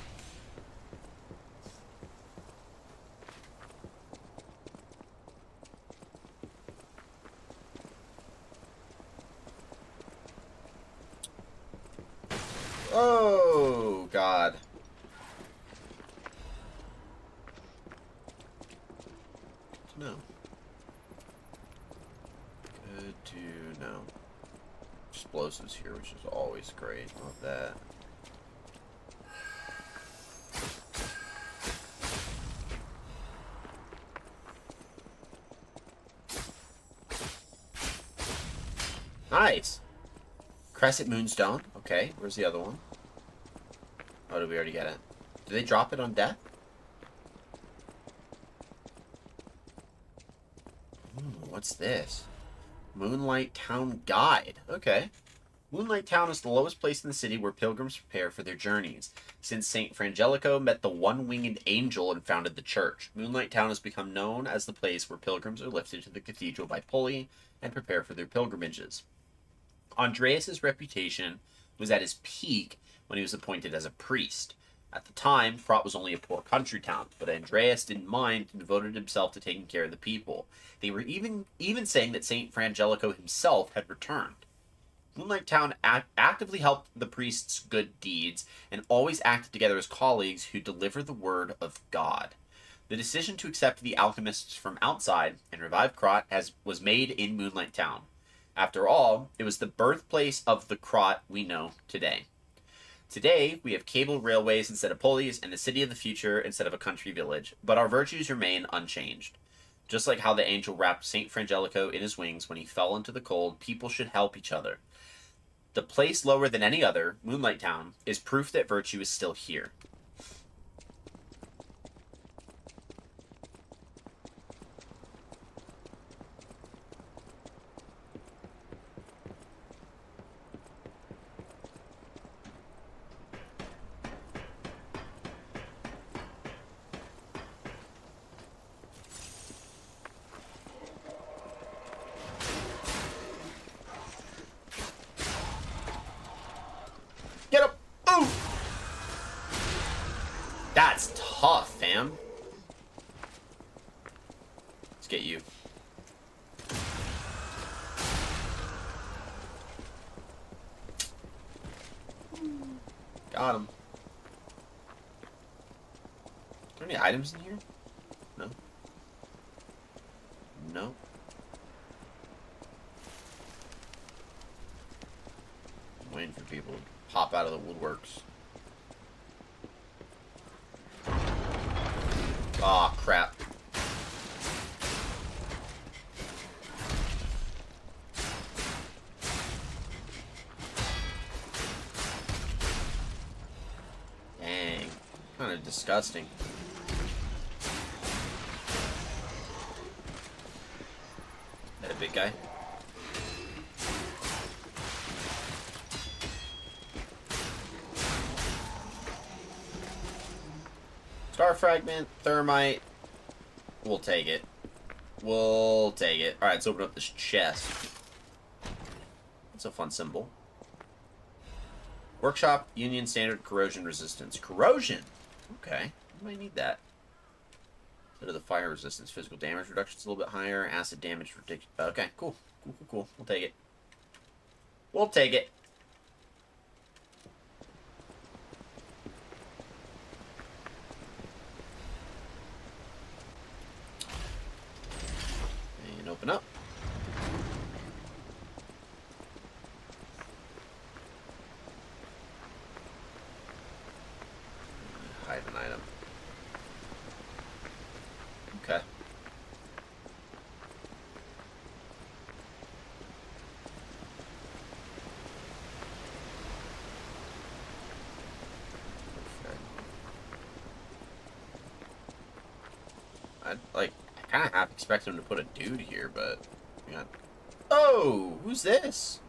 Oh, God. Good to know. Good to know. Explosives here, which is always great. Love that. Nice! Crescent Moonstone. Okay, where's the other one? Oh, did we already get it? Did they drop it on death? What's this? Moonlight Town Guide. Okay. Moonlight Town is the lowest place in the city where pilgrims prepare for their journeys. Since Saint Frangelico met the one-winged angel and founded the church, Moonlight Town has become known as the place where pilgrims are lifted to the cathedral by pulley and prepare for their pilgrimages. Andreas' reputation was at his peak when he was appointed as a priest. At the time, Krat was only a poor country town, but Andreas didn't mind and devoted himself to taking care of the people. They were even saying that Saint Frangelico himself had returned. Moonlight Town actively helped the priest's good deeds and always acted together as colleagues who deliver the word of God. The decision to accept the alchemists from outside and revive Krat was made in Moonlight Town. After all, it was the birthplace of the Krat we know today. Today, we have cable railways instead of pulleys and the city of the future instead of a country village, but our virtues remain unchanged. Just like how the angel wrapped Saint Frangelico in his wings when he fell into the cold, people should help each other. The place lower than any other, Moonlight Town, is proof that virtue is still here. Get up! Boom! That's tough, fam. Let's get you. Got him. Are there any items in here? No. No. I'm waiting for people to pop out of the woodworks. Aw, crap. disgusting. That a big guy? Star fragment, thermite. We'll take it. We'll take it. Alright, let's open up this chest. That's a fun symbol. Workshop, Union Standard, Corrosion Resistance. Corrosion! Okay. We might need that. Instead of the fire resistance. Physical damage reduction's a little bit higher. Acid damage ridiculous. Okay, cool. Cool. We'll take it. We'll take it. And open up. Hide an item. Okay. I kind of half expect him to put a dude here, but yeah. Oh, who's this?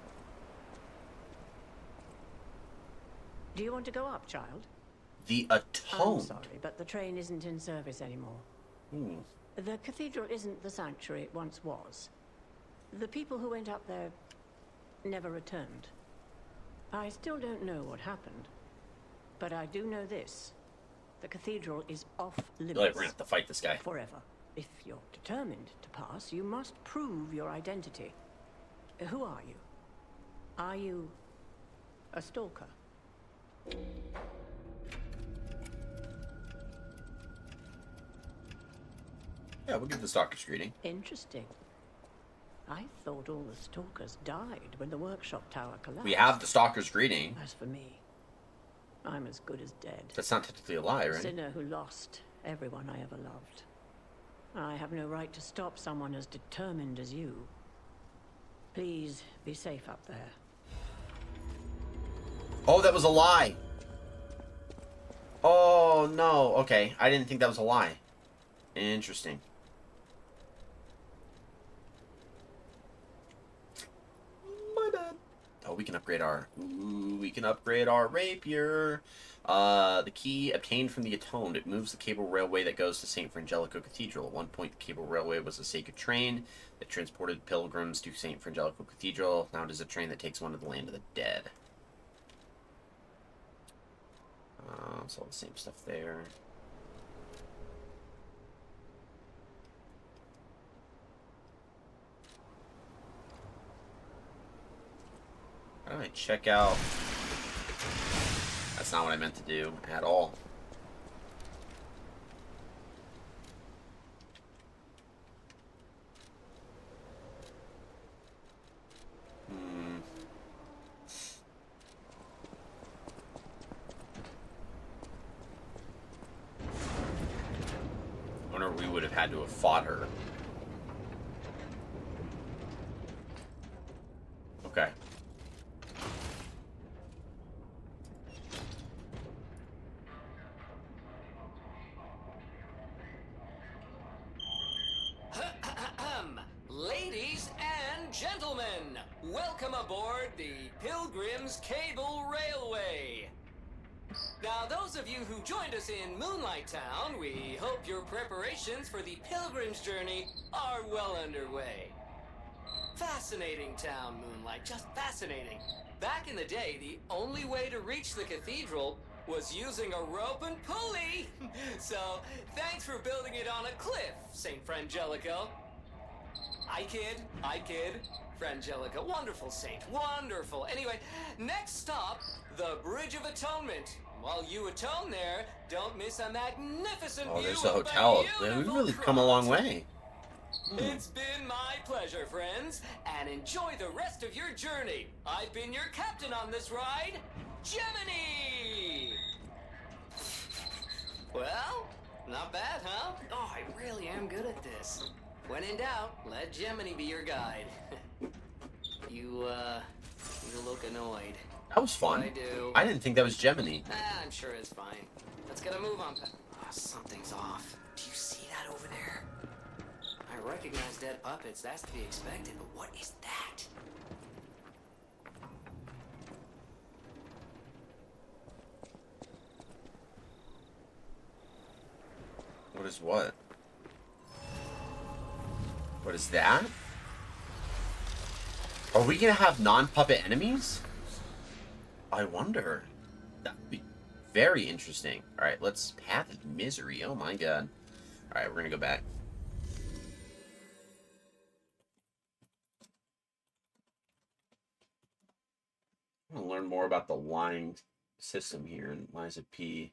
Do you want to go up, child? The I'm Atoned. sorry, but the train isn't in service anymore. Ooh. The cathedral isn't the sanctuary it once was. The people who went up there never returned. I still don't know what happened, but I do know this. The cathedral is off limits. Like, we're gonna have to fight this guy. Forever. If you're determined to pass, you must prove your identity. Who are you? Are you a stalker? Yeah, we'll give the stalker's greeting. Interesting. I thought all the stalkers died when the workshop tower collapsed. We have the stalker's greeting. As for me, I'm as good as dead. That's not technically a lie, A right? sinner who lost everyone I ever loved. I have no right to stop someone as determined as you. Please be safe up there. Oh, that was a lie. Oh, no. Okay, I didn't think that was a lie. Interesting. My bad. Oh, we can upgrade our... Ooh, we can upgrade our rapier. The key obtained from the Atoned. It moves the cable railway that goes to St. Frangelico Cathedral. At one point, the cable railway was a sacred train that transported pilgrims to St. Frangelico Cathedral. Now it is a train that takes one to the land of the dead. It's all the same stuff there. Alright, check out... That's not what I meant to do at all. I wonder if we would have had to have fought her. Okay. Ladies and gentlemen, welcome aboard the Pilgrim's Cable Railway. Now, those of you who joined us in Moonlight Town, we hope your preparations for the Pilgrim's journey are well underway. Fascinating town, Moonlight, just fascinating. Back in the day, the only way to reach the cathedral was using a rope and pulley. So, thanks for building it on a cliff, St. Frangelico. I kid. Frangelico, wonderful saint, wonderful. Anyway, next stop, the Bridge of Atonement. While you atone there, don't miss a magnificent Oh, view there's the of hotel. a Man, we've beautiful really come a long cross. way. It's been my pleasure, friends, and enjoy the rest of your journey. I've been your captain on this ride, Gemini! Well, not bad, huh? Oh, I really am good at this. When in doubt, let Gemini be your guide. You look annoyed. That was fun. I do. I didn't think that was Gemini. I'm sure it's fine. Let's get a move on. Something's off. Do you see that over there? I recognize dead puppets. That's to be expected. But what is that? What is what? What is that? Are we gonna have non-puppet enemies? I wonder. That would be very interesting. Alright, let's... Path of Misery. Oh my god. Alright, we're gonna go back. I want to learn more about the line system here in Lies of P.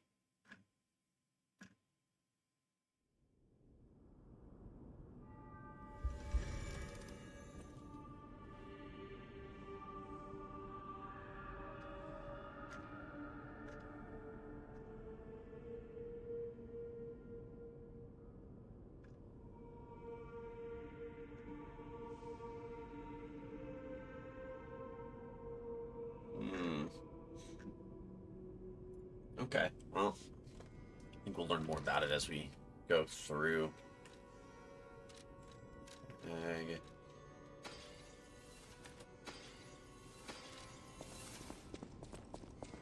Okay, well, I think we'll learn more about it as we go through.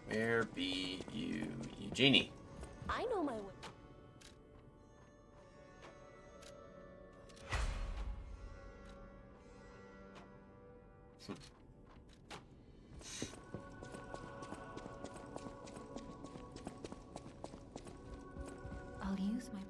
Where be you, Eugenie? I know my way. I'll use my...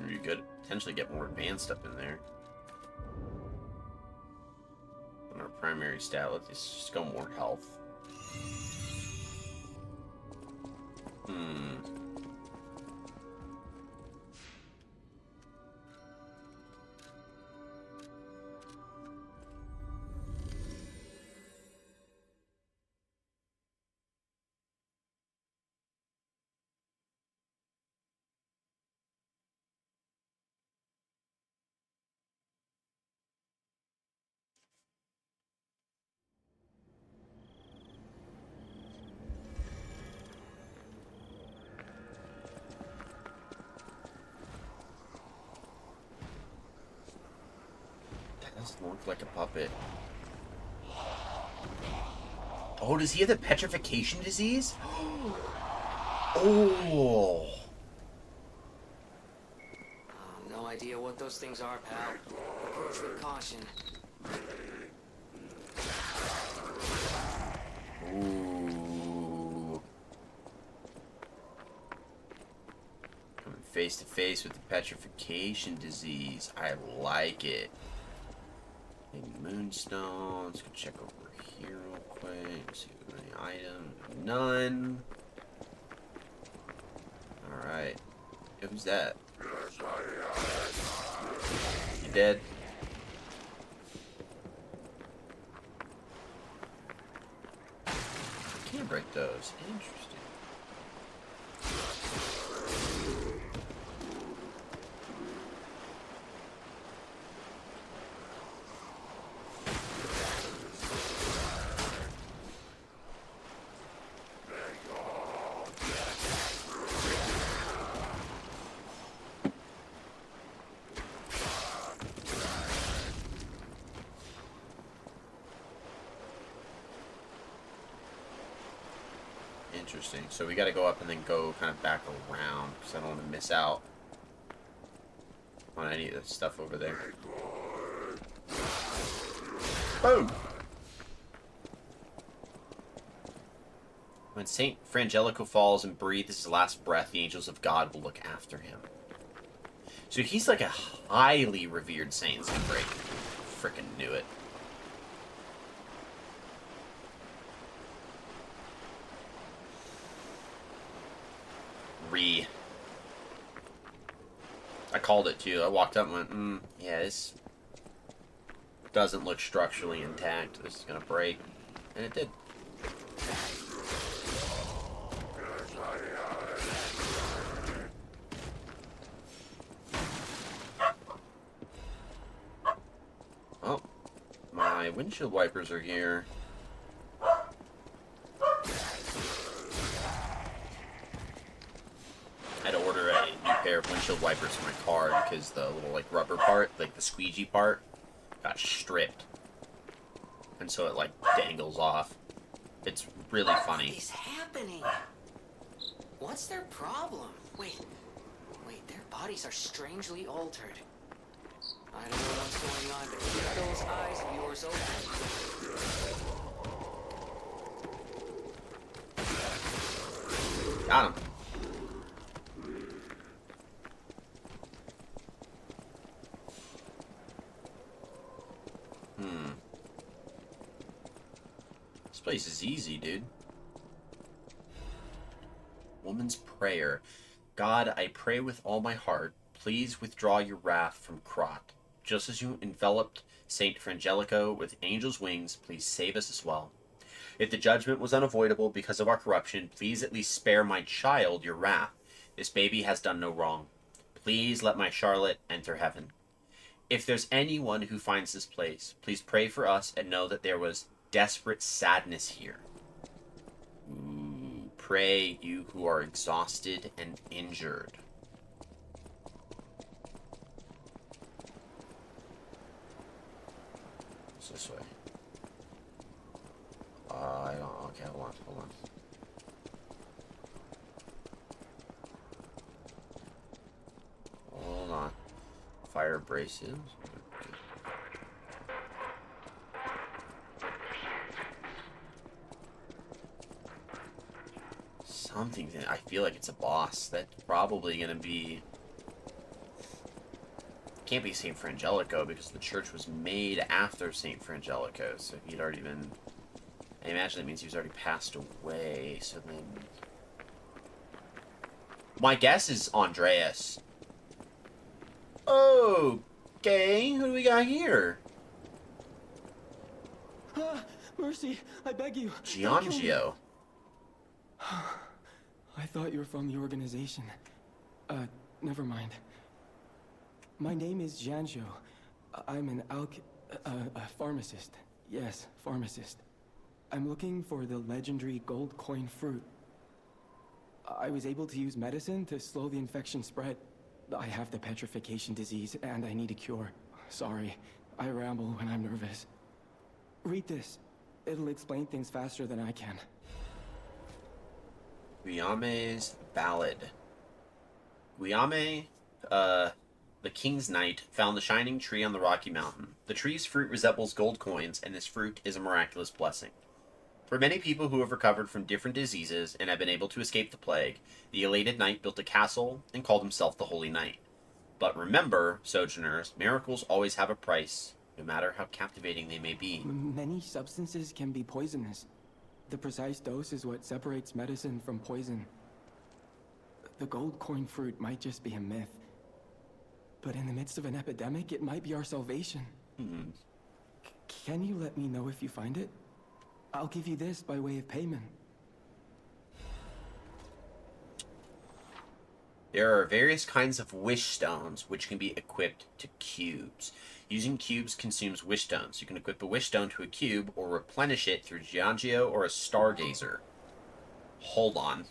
You could potentially get more advanced up in there. On our primary stat, let's just go more health. Doesn't look like a puppet. Oh, does he have the petrification disease? Oh. No idea what those things are, pal. Approach with caution. Ooh. Coming face to face with the petrification disease. I like it. Maybe moonstone. Let's go check over here real quick. See if we have any items. None. Alright. Who's that? You dead? Can't break those. Interesting. Interesting. So we got to go up and then go kind of back around because I don't want to miss out on any of the stuff over there. Boom! When Saint Frangelico falls and breathes his last breath, the angels of God will look after him. So he's like a highly revered saint. Great. Frickin' knew it. I called it too. I walked up and went, yeah, this doesn't look structurally intact. This is gonna break. And it did. my windshield wipers are here. I had to order a new pair of windshield wipers for my car because the little like rubber part, like the squeegee part, got stripped. And so it like dangles off. It's really funny. What is happening? What's their problem? Wait, their bodies are strangely altered. I don't know what's going on, but keep those eyes of yours open. Got him. This place is easy, dude. Woman's prayer. God, I pray with all my heart. Please withdraw your wrath from Krat. Just as you enveloped Saint Frangelico with angel's wings, please save us as well. If the judgment was unavoidable because of our corruption, please at least spare my child your wrath. This baby has done no wrong. Please let my Charlotte enter heaven. If there's anyone who finds this place, please pray for us and know that there was desperate sadness here. Ooh, pray, you who are exhausted and injured. It's this way. I don't. Okay, hold on. Hold on. Fire braces. Something that I feel like it's a boss. That's probably gonna be. Can't be Saint Frangelico because the church was made after Saint Frangelico, so he'd already been. I imagine that means he was already passed away. So then, my guess is Andreas. Okay, who do we got here? Mercy, I beg you. Giangio. I thought you were from the organization. Never mind. My name is Giangio. I'm an a pharmacist. Yes, pharmacist. I'm looking for the legendary gold coin fruit. I was able to use medicine to slow the infection spread. I have the petrification disease, and I need a cure. Sorry, I ramble when I'm nervous. Read this. It'll explain things faster than I can. Guyame's Ballad. Guyame, the King's Knight, found the shining tree on the Rocky Mountain. The tree's fruit resembles gold coins, and this fruit is a miraculous blessing. For many people who have recovered from different diseases and have been able to escape the plague, the elated knight built a castle and called himself the Holy Knight. But remember, sojourners, miracles always have a price, no matter how captivating they may be. Many substances can be poisonous. The precise dose is what separates medicine from poison. The gold coin fruit might just be a myth. But in the midst of an epidemic, it might be our salvation. Can you let me know if you find it? I'll give you this by way of payment. There are various kinds of wish stones which can be equipped to cubes. Using cubes consumes wish stones. You can equip a wish stone to a cube or replenish it through Giangio or a stargazer. Hold on.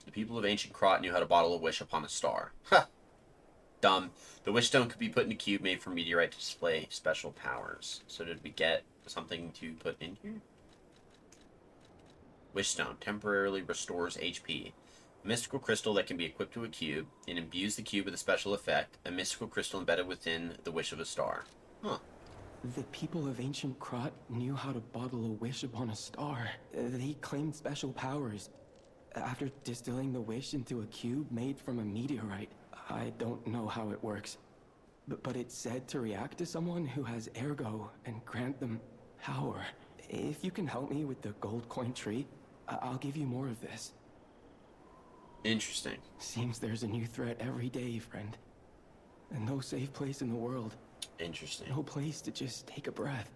The people of ancient Krat knew how to bottle a wish upon a star. Ha! Dumb. The wish stone could be put in a cube made from meteorite to display special powers. So did we get something to put in here? Wish stone temporarily restores HP. A mystical crystal that can be equipped to a cube and imbues the cube with a special effect. A mystical crystal embedded within the wish of a star. Huh. The people of ancient Krat knew how to bottle a wish upon a star. They claimed special powers. After distilling the wish into a cube made from a meteorite. I don't know how it works. But it's said to react to someone who has ergo and grant them power. If you can help me with the gold coin tree, I'll give you more of this. Interesting. Seems there's a new threat every day, friend. And no safe place in the world. Interesting. No place to just take a breath.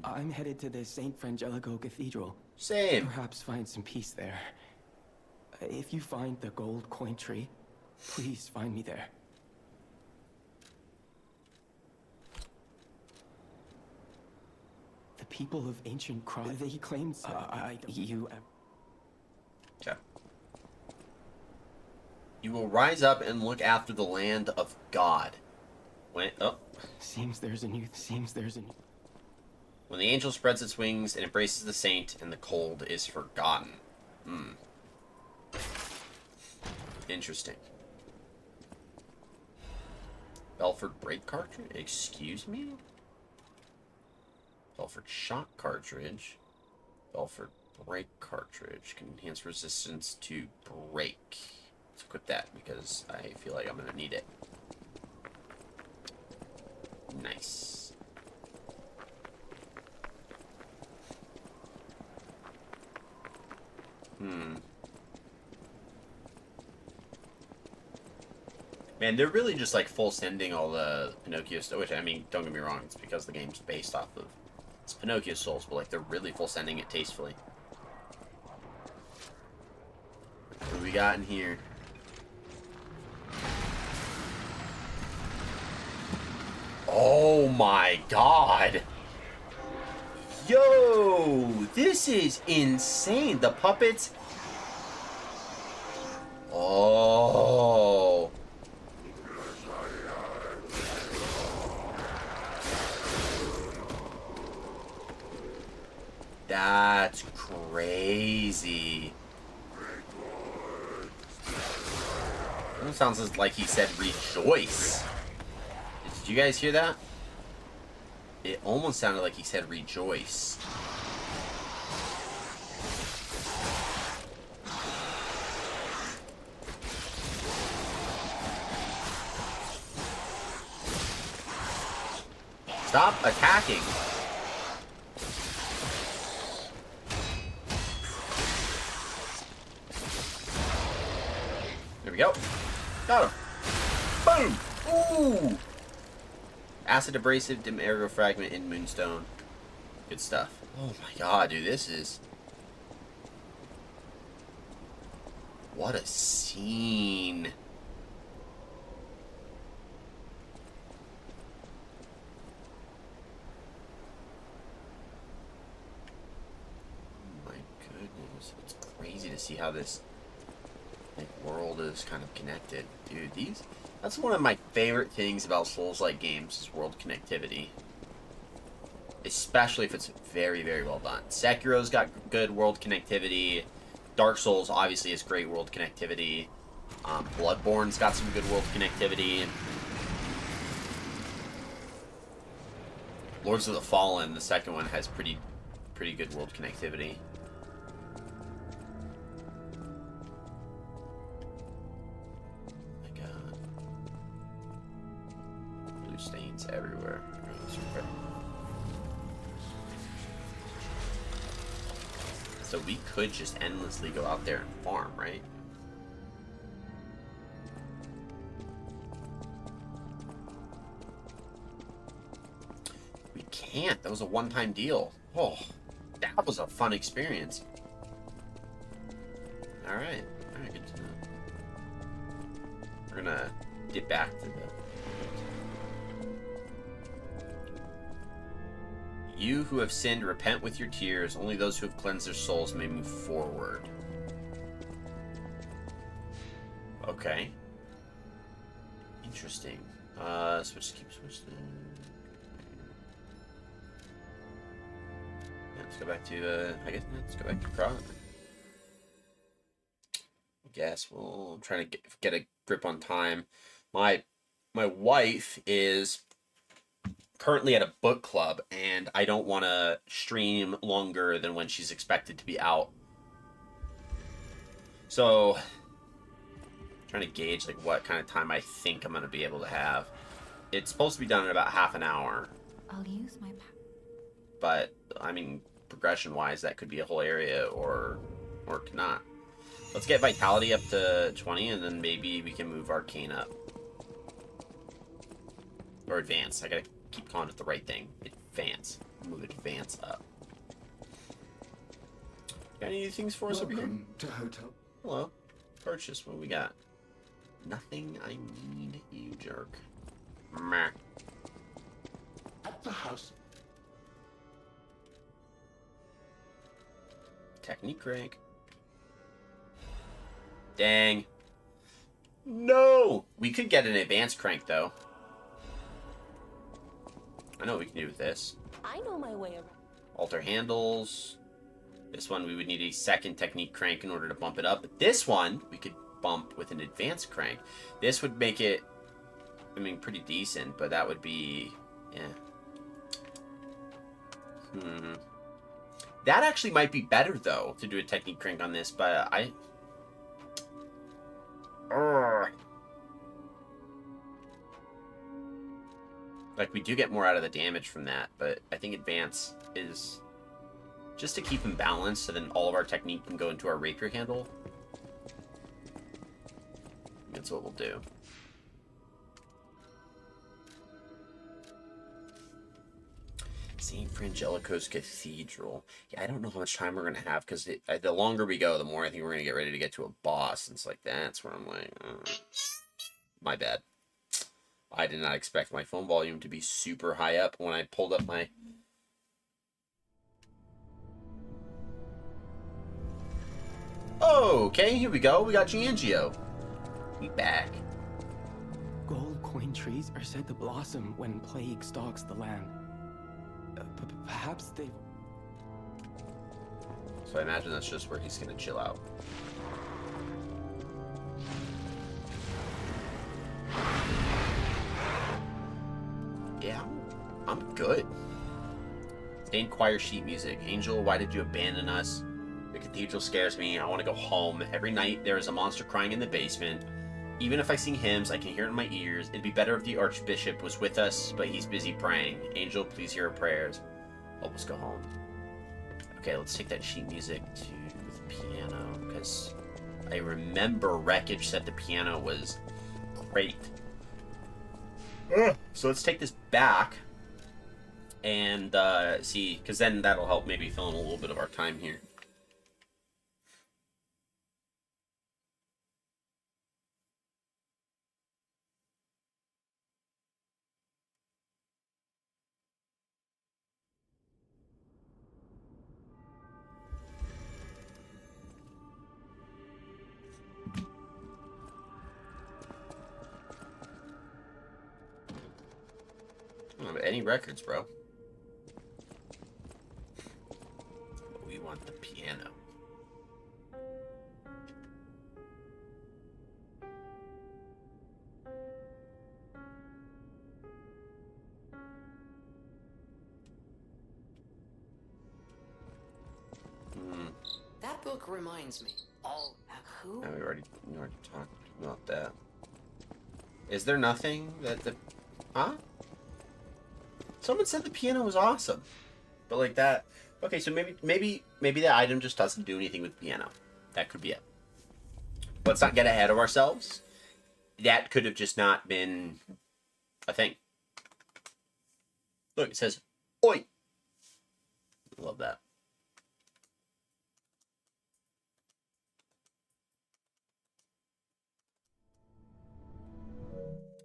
I'm headed to the Saint Frangelico Cathedral. Same. Perhaps find some peace there. If you find the gold coin tree, please find me there. people of ancient Cross. They claimed you. Okay. You will rise up and look after the land of God. When Seems there's a new. When the angel spreads its wings and embraces the saint, and the cold is forgotten. Interesting. Belford brake cartridge? Excuse me? Belford shock cartridge. Belford brake cartridge can enhance resistance to brake. Let's equip that because I feel like I'm gonna need it. Nice. Man, they're really just like full sending all the Pinocchio stuff, which, I mean, don't get me wrong, it's because the game's based off of it's Pinocchio Souls, but like they're really full sending it tastefully. What do we got in here? Oh my god! Yo! This is insane! The puppets... Oh... That's crazy. It sounds like he said rejoice. Did you guys hear that? It almost sounded like he said rejoice. Stop attacking. There we go. Got him. Boom! Ooh! Acid abrasive, dim ergo fragment in Moonstone. Good stuff. Oh my god, dude, this is... What a scene. Oh my goodness. It's crazy to see how this world is kind of connected. Dude, that's one of my favorite things about Souls-like games is world connectivity. Especially if it's very, very well done. Sekiro's got good world connectivity. Dark Souls obviously has great world connectivity. Bloodborne's got some good world connectivity. Lords of the Fallen, the second one, has pretty good world connectivity. Stains everywhere. So we could just endlessly go out there and farm, right? We can't. That was a one-time deal. Oh, that was a fun experience. Alright. Alright, good to know. We're gonna get back to the... You who have sinned, repent with your tears. Only those who have cleansed their souls may move forward. Okay. Interesting. Switch, keep switching. Yeah, let's go back to, I guess, let's go back to Kron. I guess we'll try to get a grip on time. My wife is currently at a book club, and I don't want to stream longer than when she's expected to be out. So, trying to gauge like what kind of time I think I'm going to be able to have. It's supposed to be done in about half an hour. I'll use my But, I mean, progression-wise, that could be a whole area, or it could not. Let's get Vitality up to 20, and then maybe we can move Arcane up. Or Advance. I gotta keep calling it the right thing. Advance. Move Advance up. Got any things for us over here? Welcome to Hotel. Hello. Purchase. What do we got? Nothing I need, you jerk. Meh. At the house. Technique crank. Dang. No! We could get an advanced crank, though. I know what we can do with this. I know my way around. Alter handles. This one, we would need a second technique crank in order to bump it up. But this one, we could bump with an advanced crank. This would make it, I mean, pretty decent, but that would be, yeah. That actually might be better, though, to do a technique crank on this, but like, we do get more out of the damage from that, but I think advance is just to keep him balanced, so then all of our technique can go into our rapier handle. That's what we'll do. St. Frangelico's Cathedral. Yeah, I don't know how much time we're going to have, because the longer we go, the more I think we're going to get ready to get to a boss. And it's like, that's where I'm like, my bad. I did not expect my phone volume to be super high up when I pulled up my... Okay, here we go. We got Giangio. We back. Gold coin trees are said to blossom when plague stalks the land. Perhaps they've... So I imagine that's just where he's gonna chill out. Yeah, I'm good. Stained choir sheet music. Angel, why did you abandon us? The cathedral scares me. I want to go home. Every night there is a monster crying in the basement. Even if I sing hymns, I can hear it in my ears. It'd be better if the Archbishop was with us, but he's busy praying. Angel, please hear our prayers. Help us go home. Okay, let's take that sheet music to the piano, because I remember Wreckage said the piano was great. So let's take this back and see, because then that'll help maybe fill in a little bit of our time here. I don't have any records, bro. But we want the piano. That book reminds me. All who? No, we already talked about that. Is there nothing that the... Huh? Someone said the piano was awesome. But like that... Okay, so maybe the item just doesn't do anything with piano. That could be it. Let's not get ahead of ourselves. That could have just not been a thing. Look, it says, Oi! Love that.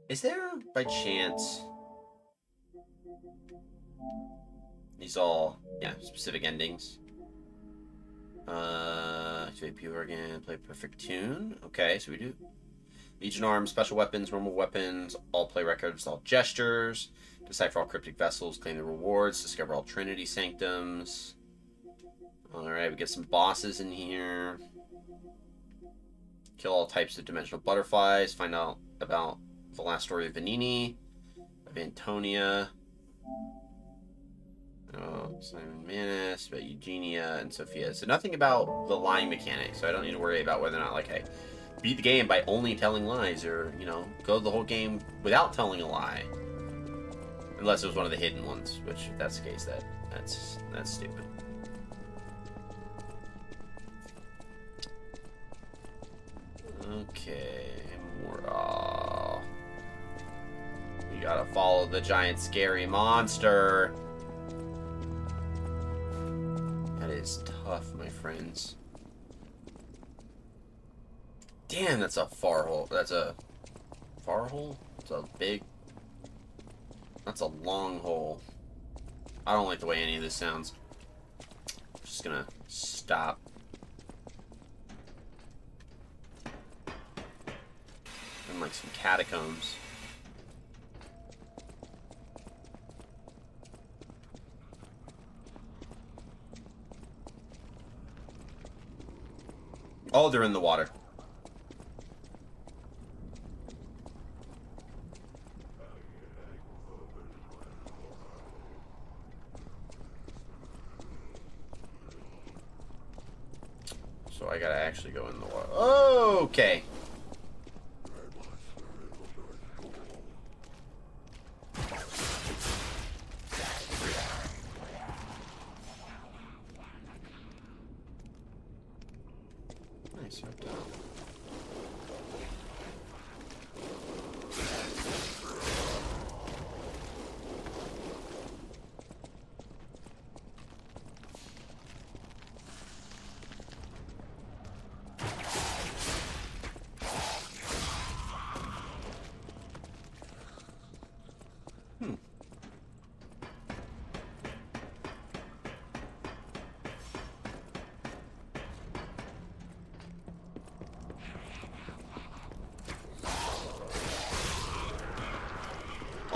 Is there, by chance... These all, yeah, specific endings. Activate P organ, play perfect tune. Okay, so we do. Legion arms, special weapons, normal weapons, all play records, all gestures. Decipher all cryptic vessels, claim the rewards, discover all Trinity sanctums. Alright, we get some bosses in here. Kill all types of dimensional butterflies, find out about the last story of Vanini, of Antonia. Oh, Simon Manus, about Eugenia and Sophia. So nothing about the lying mechanic, so I don't need to worry about whether or not, like, hey, beat the game by only telling lies, or, you know, go the whole game without telling a lie. Unless it was one of the hidden ones, which, if that's the case, that's stupid. Okay, more, we gotta follow the giant scary monster. That is tough, my friends. Damn, that's a far hole. That's a far hole? It's a big... That's a long hole. I don't like the way any of this sounds. I'm just gonna stop like some catacombs. Oh, they're in the water. So I gotta actually go in the water. Okay. Nice. Okay.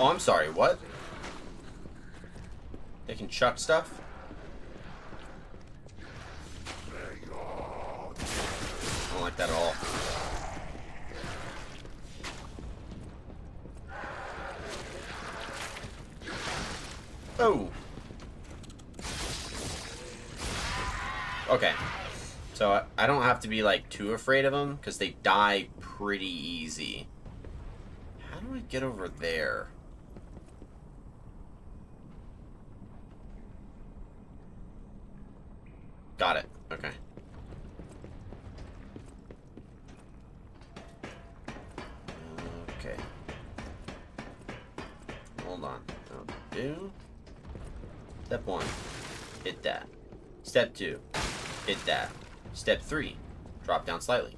Oh, I'm sorry, what? They can chuck stuff? I don't like that at all. Oh! Okay. So I don't have to be, like, too afraid of them, because they die pretty easy. How do I get over there? Got it. Okay. Okay. Hold on. I'll do. Step 1. Hit that. Step 2. Hit that. Step 3. Drop down slightly.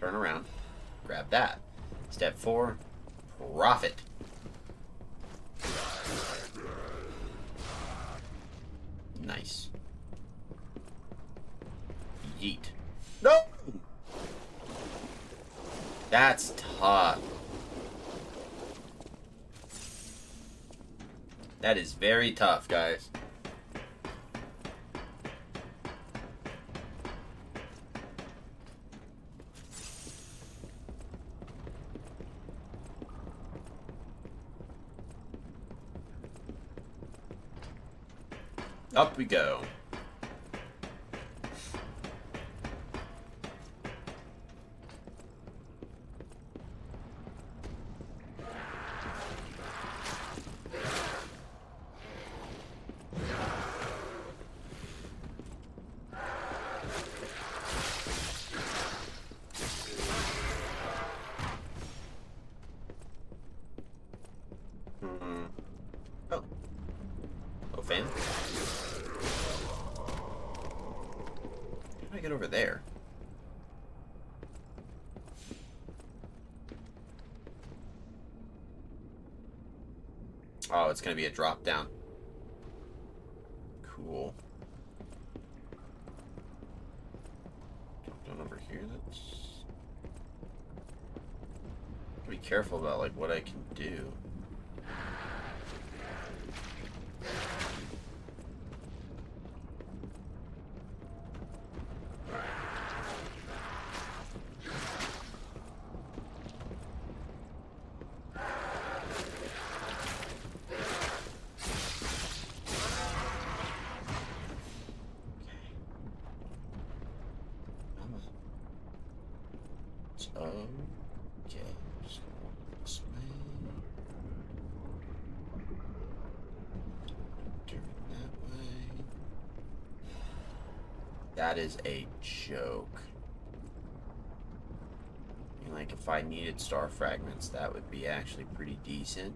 Turn around. Grab that. Step 4. Profit. Nice. Yeet. No! That's tough. That is very tough, guys. Up we go. Oh. Oh, fan. How do I get over there? Oh, it's gonna be a drop down. Cool. Drop down over here. That's. Be careful about like what I can do. Okay, just go this way. Turn that way. That is a joke. I mean, like, if I needed star fragments, that would be actually pretty decent.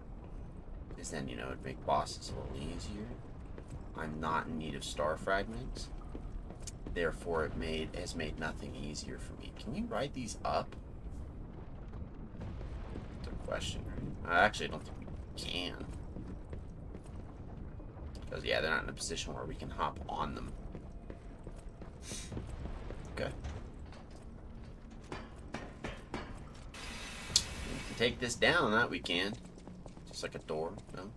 Because then, you know, it'd make bosses a little easier. I'm not in need of star fragments. Therefore, it has made nothing easier for me. Can you ride these up? That's a question, right? I actually don't think we can. Because, yeah, they're not in a position where we can hop on them. Okay. take this down, that we can. Just like a door, no?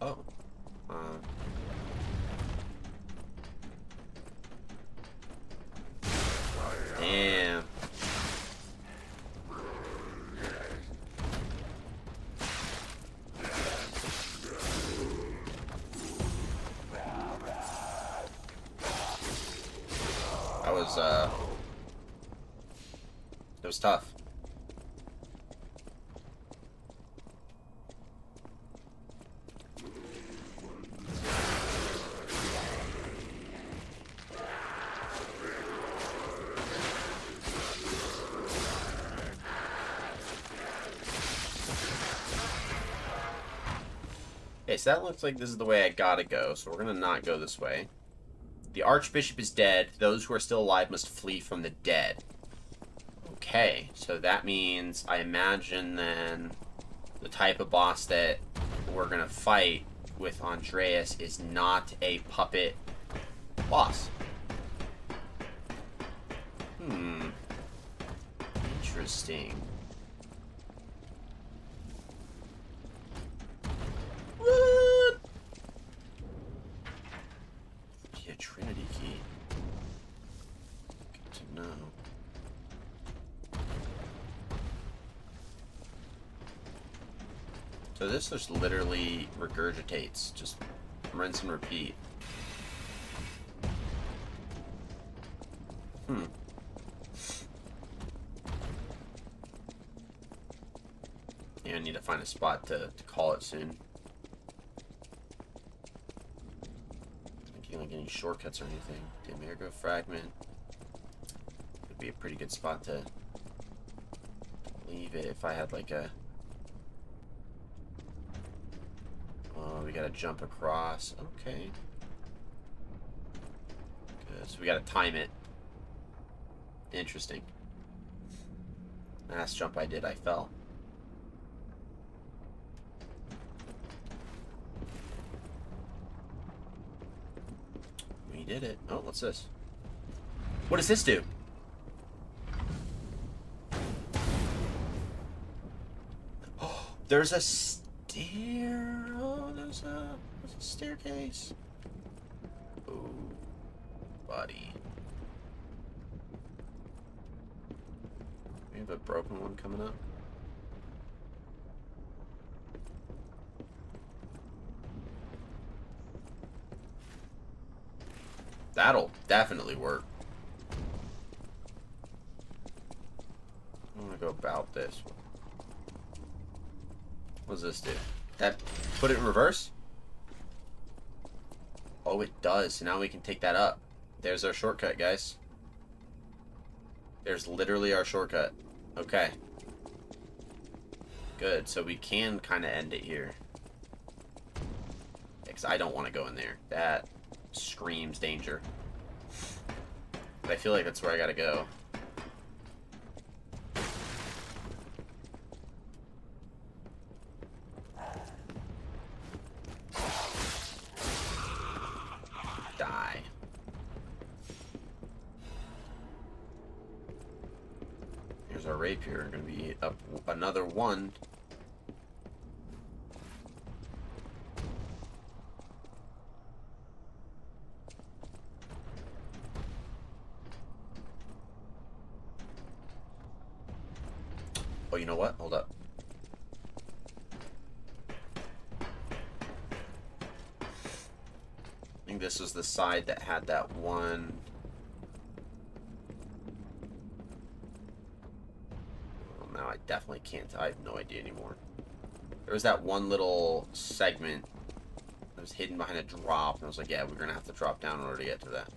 Oh. Damn. It was tough. Okay, so that looks like this is the way I gotta go, so we're gonna not go this way. The Archbishop is dead. Those who are still alive must flee from the dead. Okay, so that means, I imagine then, the type of boss that we're gonna fight with Andreas is not a puppet boss. Interesting. What? Yeah, Trinity key. Good to know. So this just literally regurgitates. Just rinse and repeat. Yeah, I need to find a spot to call it soon. Thinking like any shortcuts or anything. Damn, Ergo Fragment. Would be a pretty good spot to leave it if I had like a... Oh, we gotta jump across. Okay. Good, so we gotta time it. Interesting. Last jump I did, I fell. We did it. Oh, what's this? What does this do? Oh, there's a stair. Oh, there's a staircase. Oh, buddy. We have a broken one coming up. That'll definitely work. I'm gonna go about this. What does this do? That put it in reverse? Oh, it does. So now we can take that up. There's our shortcut, guys. There's literally our shortcut. Okay. Good. So we can kind of end it here. Because I don't want to go in there. That screams danger. But I feel like that's where I gotta go. Die. Here's our rapier. Gonna be up another one. Oh, you know what? Hold up. I think this was the side that had that one. Well, now I definitely can't. I have no idea anymore. There was that one little segment that was hidden behind a drop, and I was like, yeah, we're gonna have to drop down in order to get to that.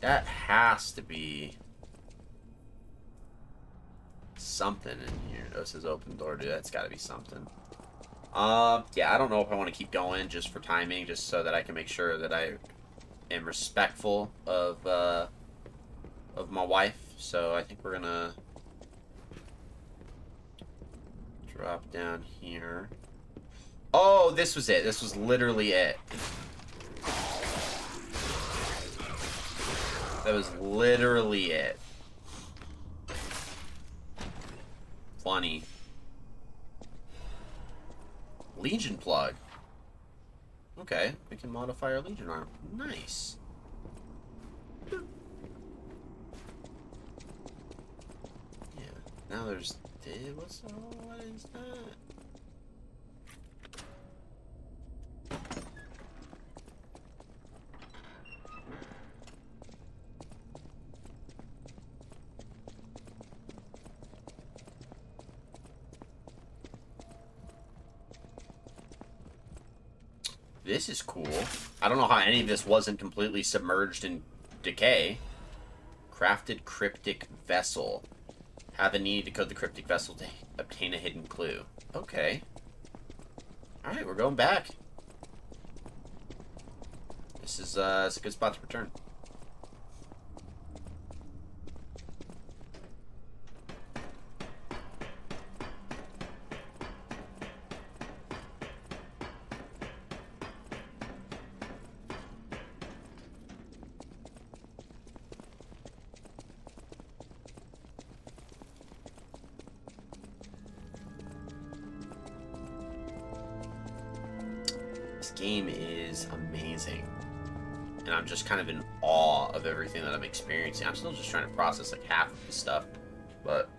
That has to be something in here. Oh, it says open door, dude. That's gotta be something. Yeah, I don't know if I want to keep going just for timing, just so that I can make sure that I am respectful of my wife. So I think we're gonna drop down here. Oh, this was it. This was literally it. That was literally it. Funny. Legion plug. Okay, we can modify our Legion arm. Nice. Yeah, now there's... what is that? This is cool. I don't know how any of this wasn't completely submerged in decay. Crafted cryptic vessel. Have a need to code the cryptic vessel to obtain a hidden clue. Okay. Alright, we're going back. This is it's a good spot to return. This game is amazing. And I'm just kind of in awe of everything that I'm experiencing. I'm still just trying to process like half of this stuff. But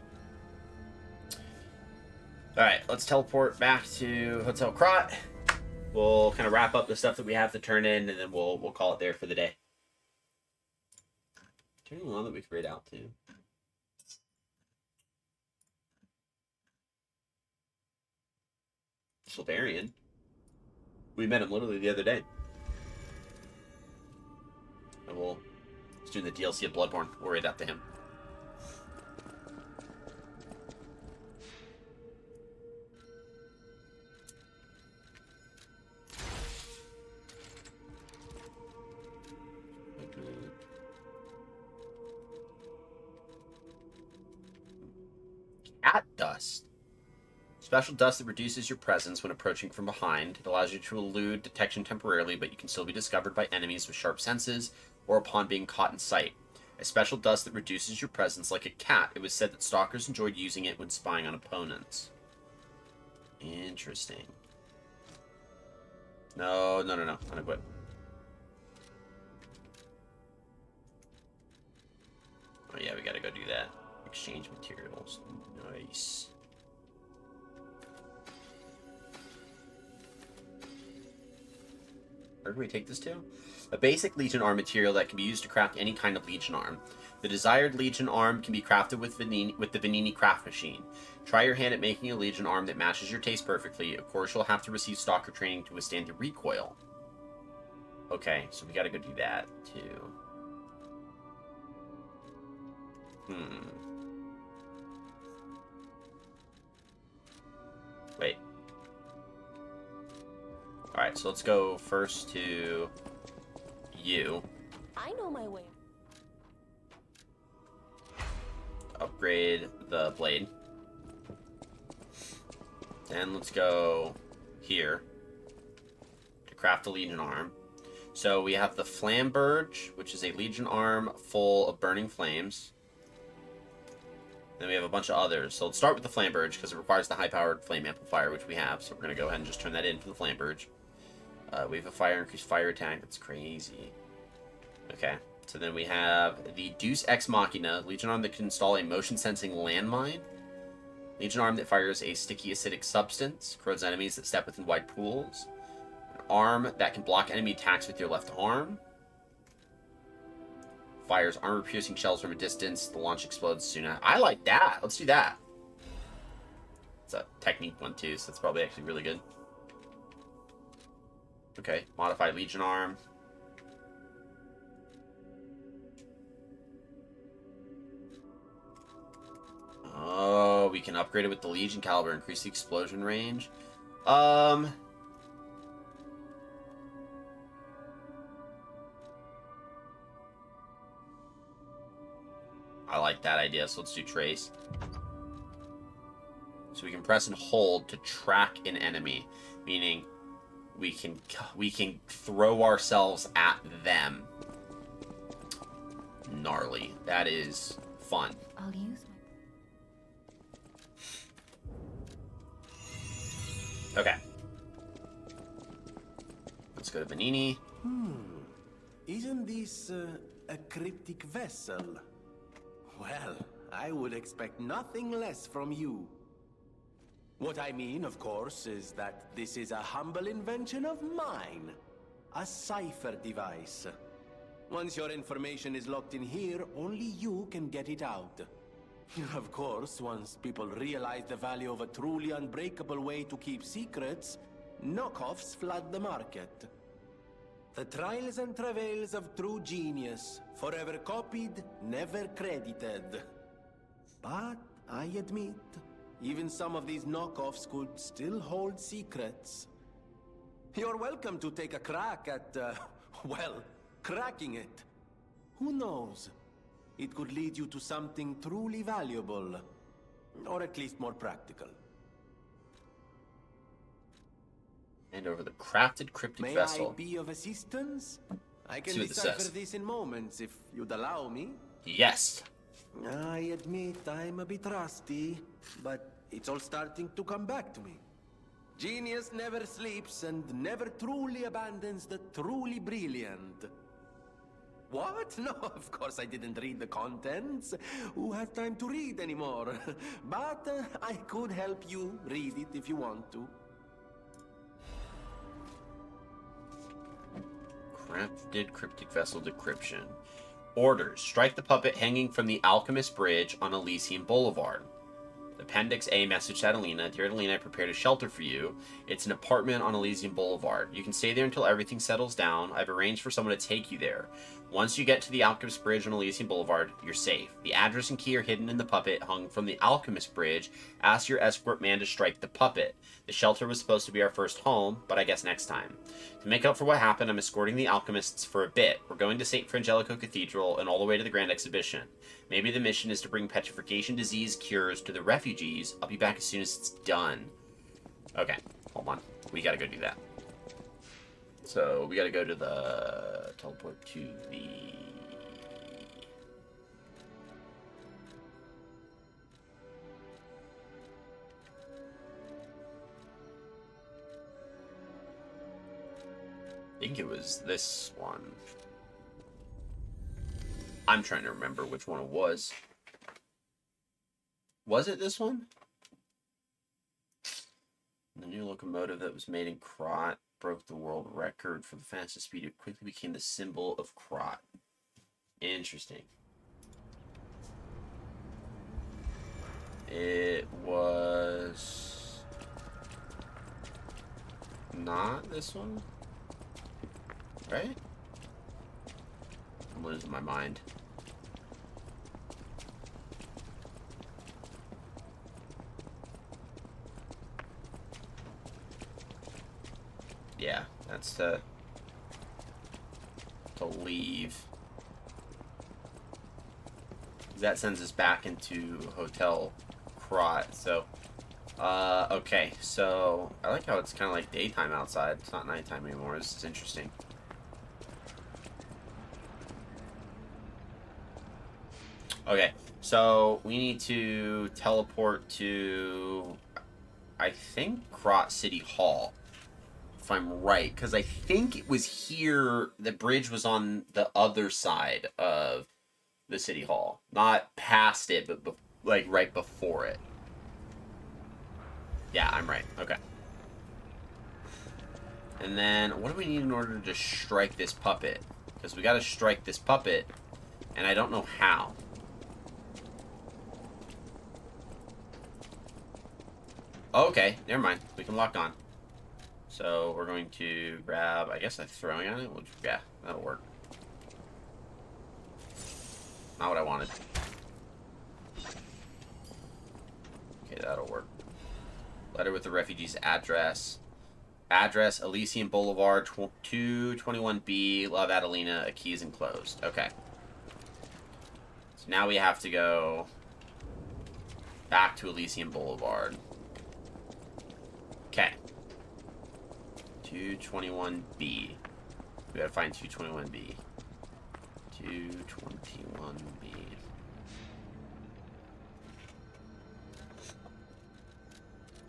alright, let's teleport back to Hotel Krat. We'll kind of wrap up the stuff that we have to turn in, and then we'll call it there for the day. Turning on that we could raid out to. Silverian. We met him literally the other day. And we'll do the DLC of Bloodborne. We'll raid out to him. Cat dust. Special dust that reduces your presence when approaching from behind. It allows you to elude detection temporarily, but you can still be discovered by enemies with sharp senses or upon being caught in sight. A special dust that reduces your presence like a cat. It was said that stalkers enjoyed using it when spying on opponents. Interesting. No. Unequip. Oh yeah, we gotta go do that. Exchange materials. Nice. Where can we take this to? A basic Legion arm material that can be used to craft any kind of Legion arm. The desired Legion arm can be crafted with the Venini craft machine. Try your hand at making a Legion arm that matches your taste perfectly. Of course, you'll have to receive Stalker training to withstand the recoil. Okay, so we gotta go do that, too. Wait. Alright, so let's go first to you. I know my way. Upgrade the blade. Then let's go here to craft a Legion arm. So we have the Flamberge, which is a Legion arm full of burning flames. Then we have a bunch of others. So let's start with the Flamberge because it requires the high-powered flame amplifier, which we have. So we're going to go ahead and just turn that in for the Flamberge. Wave of Fire, increased fire attack. That's crazy. Okay. So then we have the Deus Ex Machina, Legion arm that can install a motion-sensing landmine. Legion arm that fires a sticky acidic substance, corrodes enemies that step within wide pools. An arm that can block enemy attacks with your left arm. Fires armor-piercing shells from a distance. The launch explodes soon after. I like that. Let's do that. It's a technique one too, so that's probably actually really good. Okay, modified Legion arm. Oh, we can upgrade it with the Legion caliber, increase the explosion range. I like that idea, so let's do trace. So we can press and hold to track an enemy, meaning we can throw ourselves at them. Gnarly. That is fun. I'll use my... Okay. Let's go to Venigni. Isn't this a cryptic vessel? Well, I would expect nothing less from you. What I mean, of course, is that this is a humble invention of mine. A cipher device. Once your information is locked in here, only you can get it out. Of course, once people realize the value of a truly unbreakable way to keep secrets, knockoffs flood the market. The trials and travails of true genius, forever copied, never credited. But I admit, even some of these knockoffs could still hold secrets. You're welcome to take a crack at, well, cracking it. Who knows? It could lead you to something truly valuable. Or at least more practical. And over the crafted cryptic May vessel. I be of assistance? I can See what this decipher says. this in moments if you'd allow me. Yes. I admit I'm a bit rusty, but it's all starting to come back to me. Genius never sleeps and never truly abandons the truly brilliant. What? No, of course I didn't read the contents. Who has time to read anymore? But I could help you read it if you want to. Crafted cryptic vessel decryption. Orders. Strike the puppet hanging from the Alchemist Bridge on Elysian Boulevard. Appendix A message to Adelina. Dear Adelina, I prepared a shelter for you. It's an apartment on Elysian Boulevard. You can stay there until everything settles down. I've arranged for someone to take you there. Once you get to the Alchemist Bridge on Elysian Boulevard, you're safe. The address and key are hidden in the puppet hung from the Alchemist Bridge. Ask your escort man to strike the puppet. The shelter was supposed to be our first home, but I guess next time. To make up for what happened, I'm escorting the alchemists for a bit. We're going to St. Frangelico Cathedral and all the way to the Grand Exhibition. Maybe the mission is to bring petrification disease cures to the refugees. I'll be back as soon as it's done. Okay, hold on. We gotta go do that. So, we gotta go to the... teleport to the... I think it was this one. I'm trying to remember which one it was. Was it this one? The new locomotive that was made in Krot broke the world record for the fastest speed. It quickly became the symbol of Krot. Interesting. It was not this one, right? I'm losing my mind. Yeah, that's to leave. That sends us back into Hotel Krot. So, okay. So, I like how it's kind of like daytime outside. It's not nighttime anymore. This is interesting. Okay, so we need to teleport to, I think, Krot City Hall. If I'm right, because I think it was here, the bridge was on the other side of the City Hall. Not past it, but like right before it. Yeah, I'm right. Okay. And then, what do we need in order to strike this puppet? Because we gotta strike this puppet, and I don't know how. Okay, never mind. We can lock on. So we're going to grab, I guess I'm throwing on it. Which, yeah, that'll work. Not what I wanted. Okay, that'll work. Letter with the refugees' address. Address, Elysian Boulevard, 221B, Love Adelina. A key is enclosed. Okay. So now we have to go back to Elysian Boulevard. Okay. 221B. We gotta find 221B. 221B.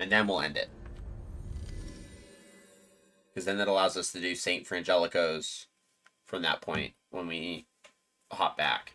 And then we'll end it. Because then that allows us to do St. Frangelico's from that point when we hop back.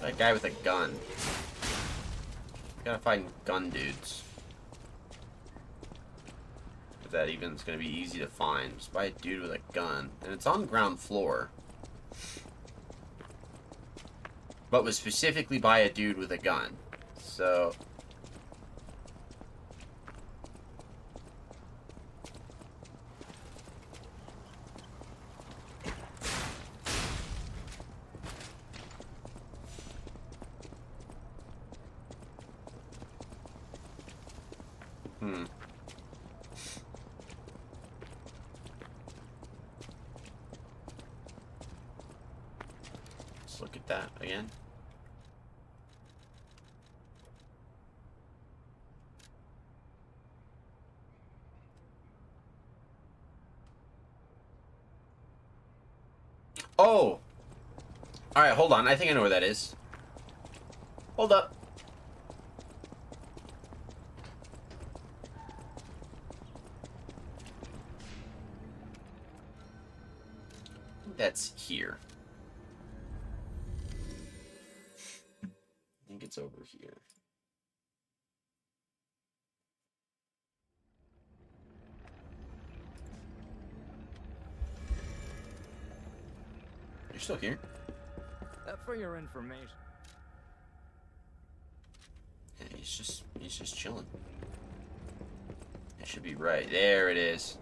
That guy with a gun. Gotta find gun dudes. If that even is gonna be easy to find. Just by a dude with a gun. And it's on the ground floor. But was specifically by a dude with a gun. So... Let's look at that again. Oh! Alright, hold on. I think I know where that is. Hold up. That's here. I think it's over here. You're still here? For your information. Yeah, he's just chilling. It should be right. There it is.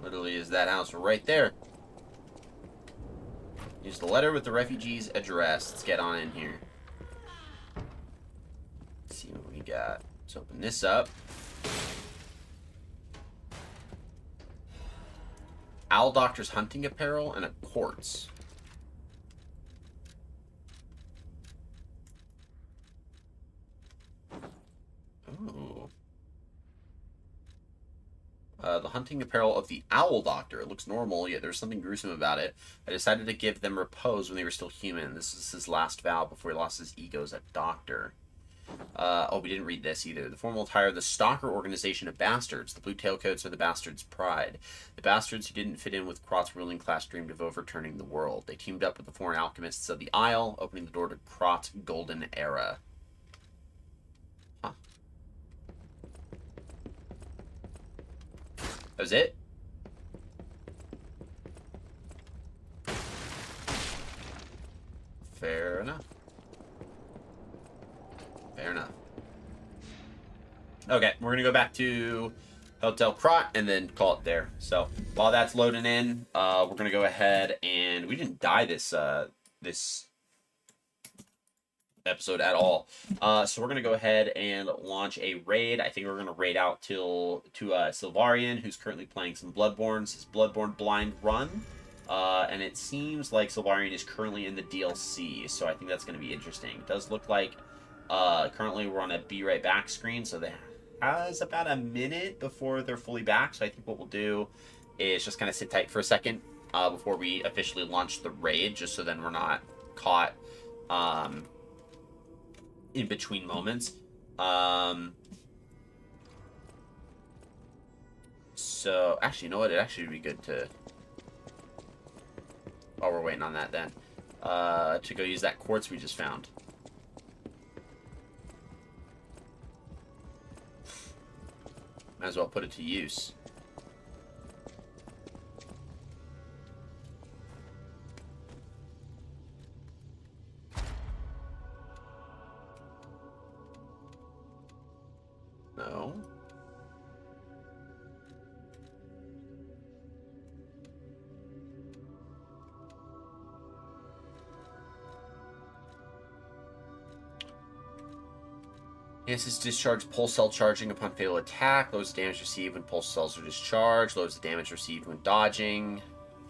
Literally is that house right there. Use the letter with the refugee's address. Let's get on in here. Let's see what we got. Let's open this up. Owl Doctor's hunting apparel and a quartz. Ooh. The hunting apparel of the Owl Doctor. It looks normal, yet there's something gruesome about it. I decided to give them repose when they were still human. This is his last vow before he lost his ego as a doctor. Oh, we didn't read this either. The formal attire of the Stalker organization of bastards. The blue tailcoats are the bastards' pride. The bastards who didn't fit in with Krot's ruling class dreamed of overturning the world. They teamed up with the foreign alchemists of the Isle, opening the door to Krot's golden era. Huh. That was it? Fair enough. Fair enough. Okay, we're gonna go back to Hotel Krot and then call it there. So while that's loading in, we're gonna go ahead and we didn't die this this episode at all. So we're gonna go ahead and launch a raid. I think we're gonna raid out to Sylvarian, who's currently playing some Bloodborne's his Bloodborne blind run. And it seems like Sylvarian is currently in the DLC, so I think that's gonna be interesting. It does look like currently we're on a be right back screen, so they has about a minute before they're fully back. So I think what we'll do is just kind of sit tight for a second before we officially launch the raid, just so then we're not caught in between moments. So actually, you know what? It actually would be good to, while we're waiting on that, then to go use that quartz we just found. Might as well put it to use. So... Enhances discharge pulse cell charging upon fatal attack. Lowers the damage received when pulse cells are discharged. Lowers the damage received when dodging.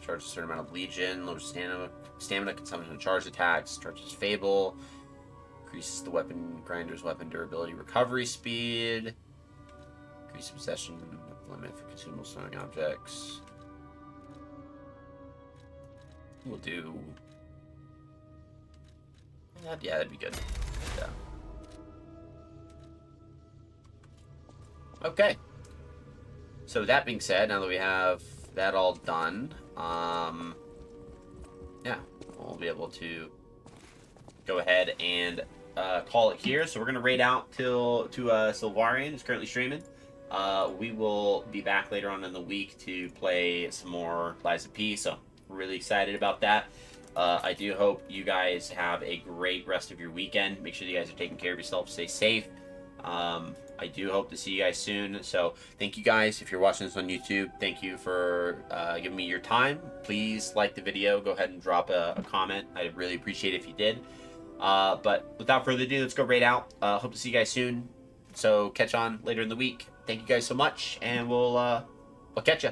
Charges a certain amount of legion. Lowers stamina consumption of charge attacks. Charges Fable. Increases the weapon grinder's weapon durability recovery speed. Increases possession limit for consumable throwing objects. We'll do... Yeah, that'd be good. Yeah. Okay. So that being said, now that we have that all done, yeah, we'll be able to go ahead and call it here. So we're gonna raid out to Sylvarian, who's currently streaming. We will be back later on in the week to play some more Lies of P. So we're really excited about that. I do hope you guys have a great rest of your weekend. Make sure you guys are taking care of yourself. Stay safe. I do hope to see you guys soon. So thank you guys. If you're watching this on YouTube, thank you for giving me your time. Please like the video. Go ahead and drop a comment. I'd really appreciate it if you did. But without further ado, let's go raid out. Hope to see you guys soon. So catch on later in the week. Thank you guys so much, and we'll catch ya.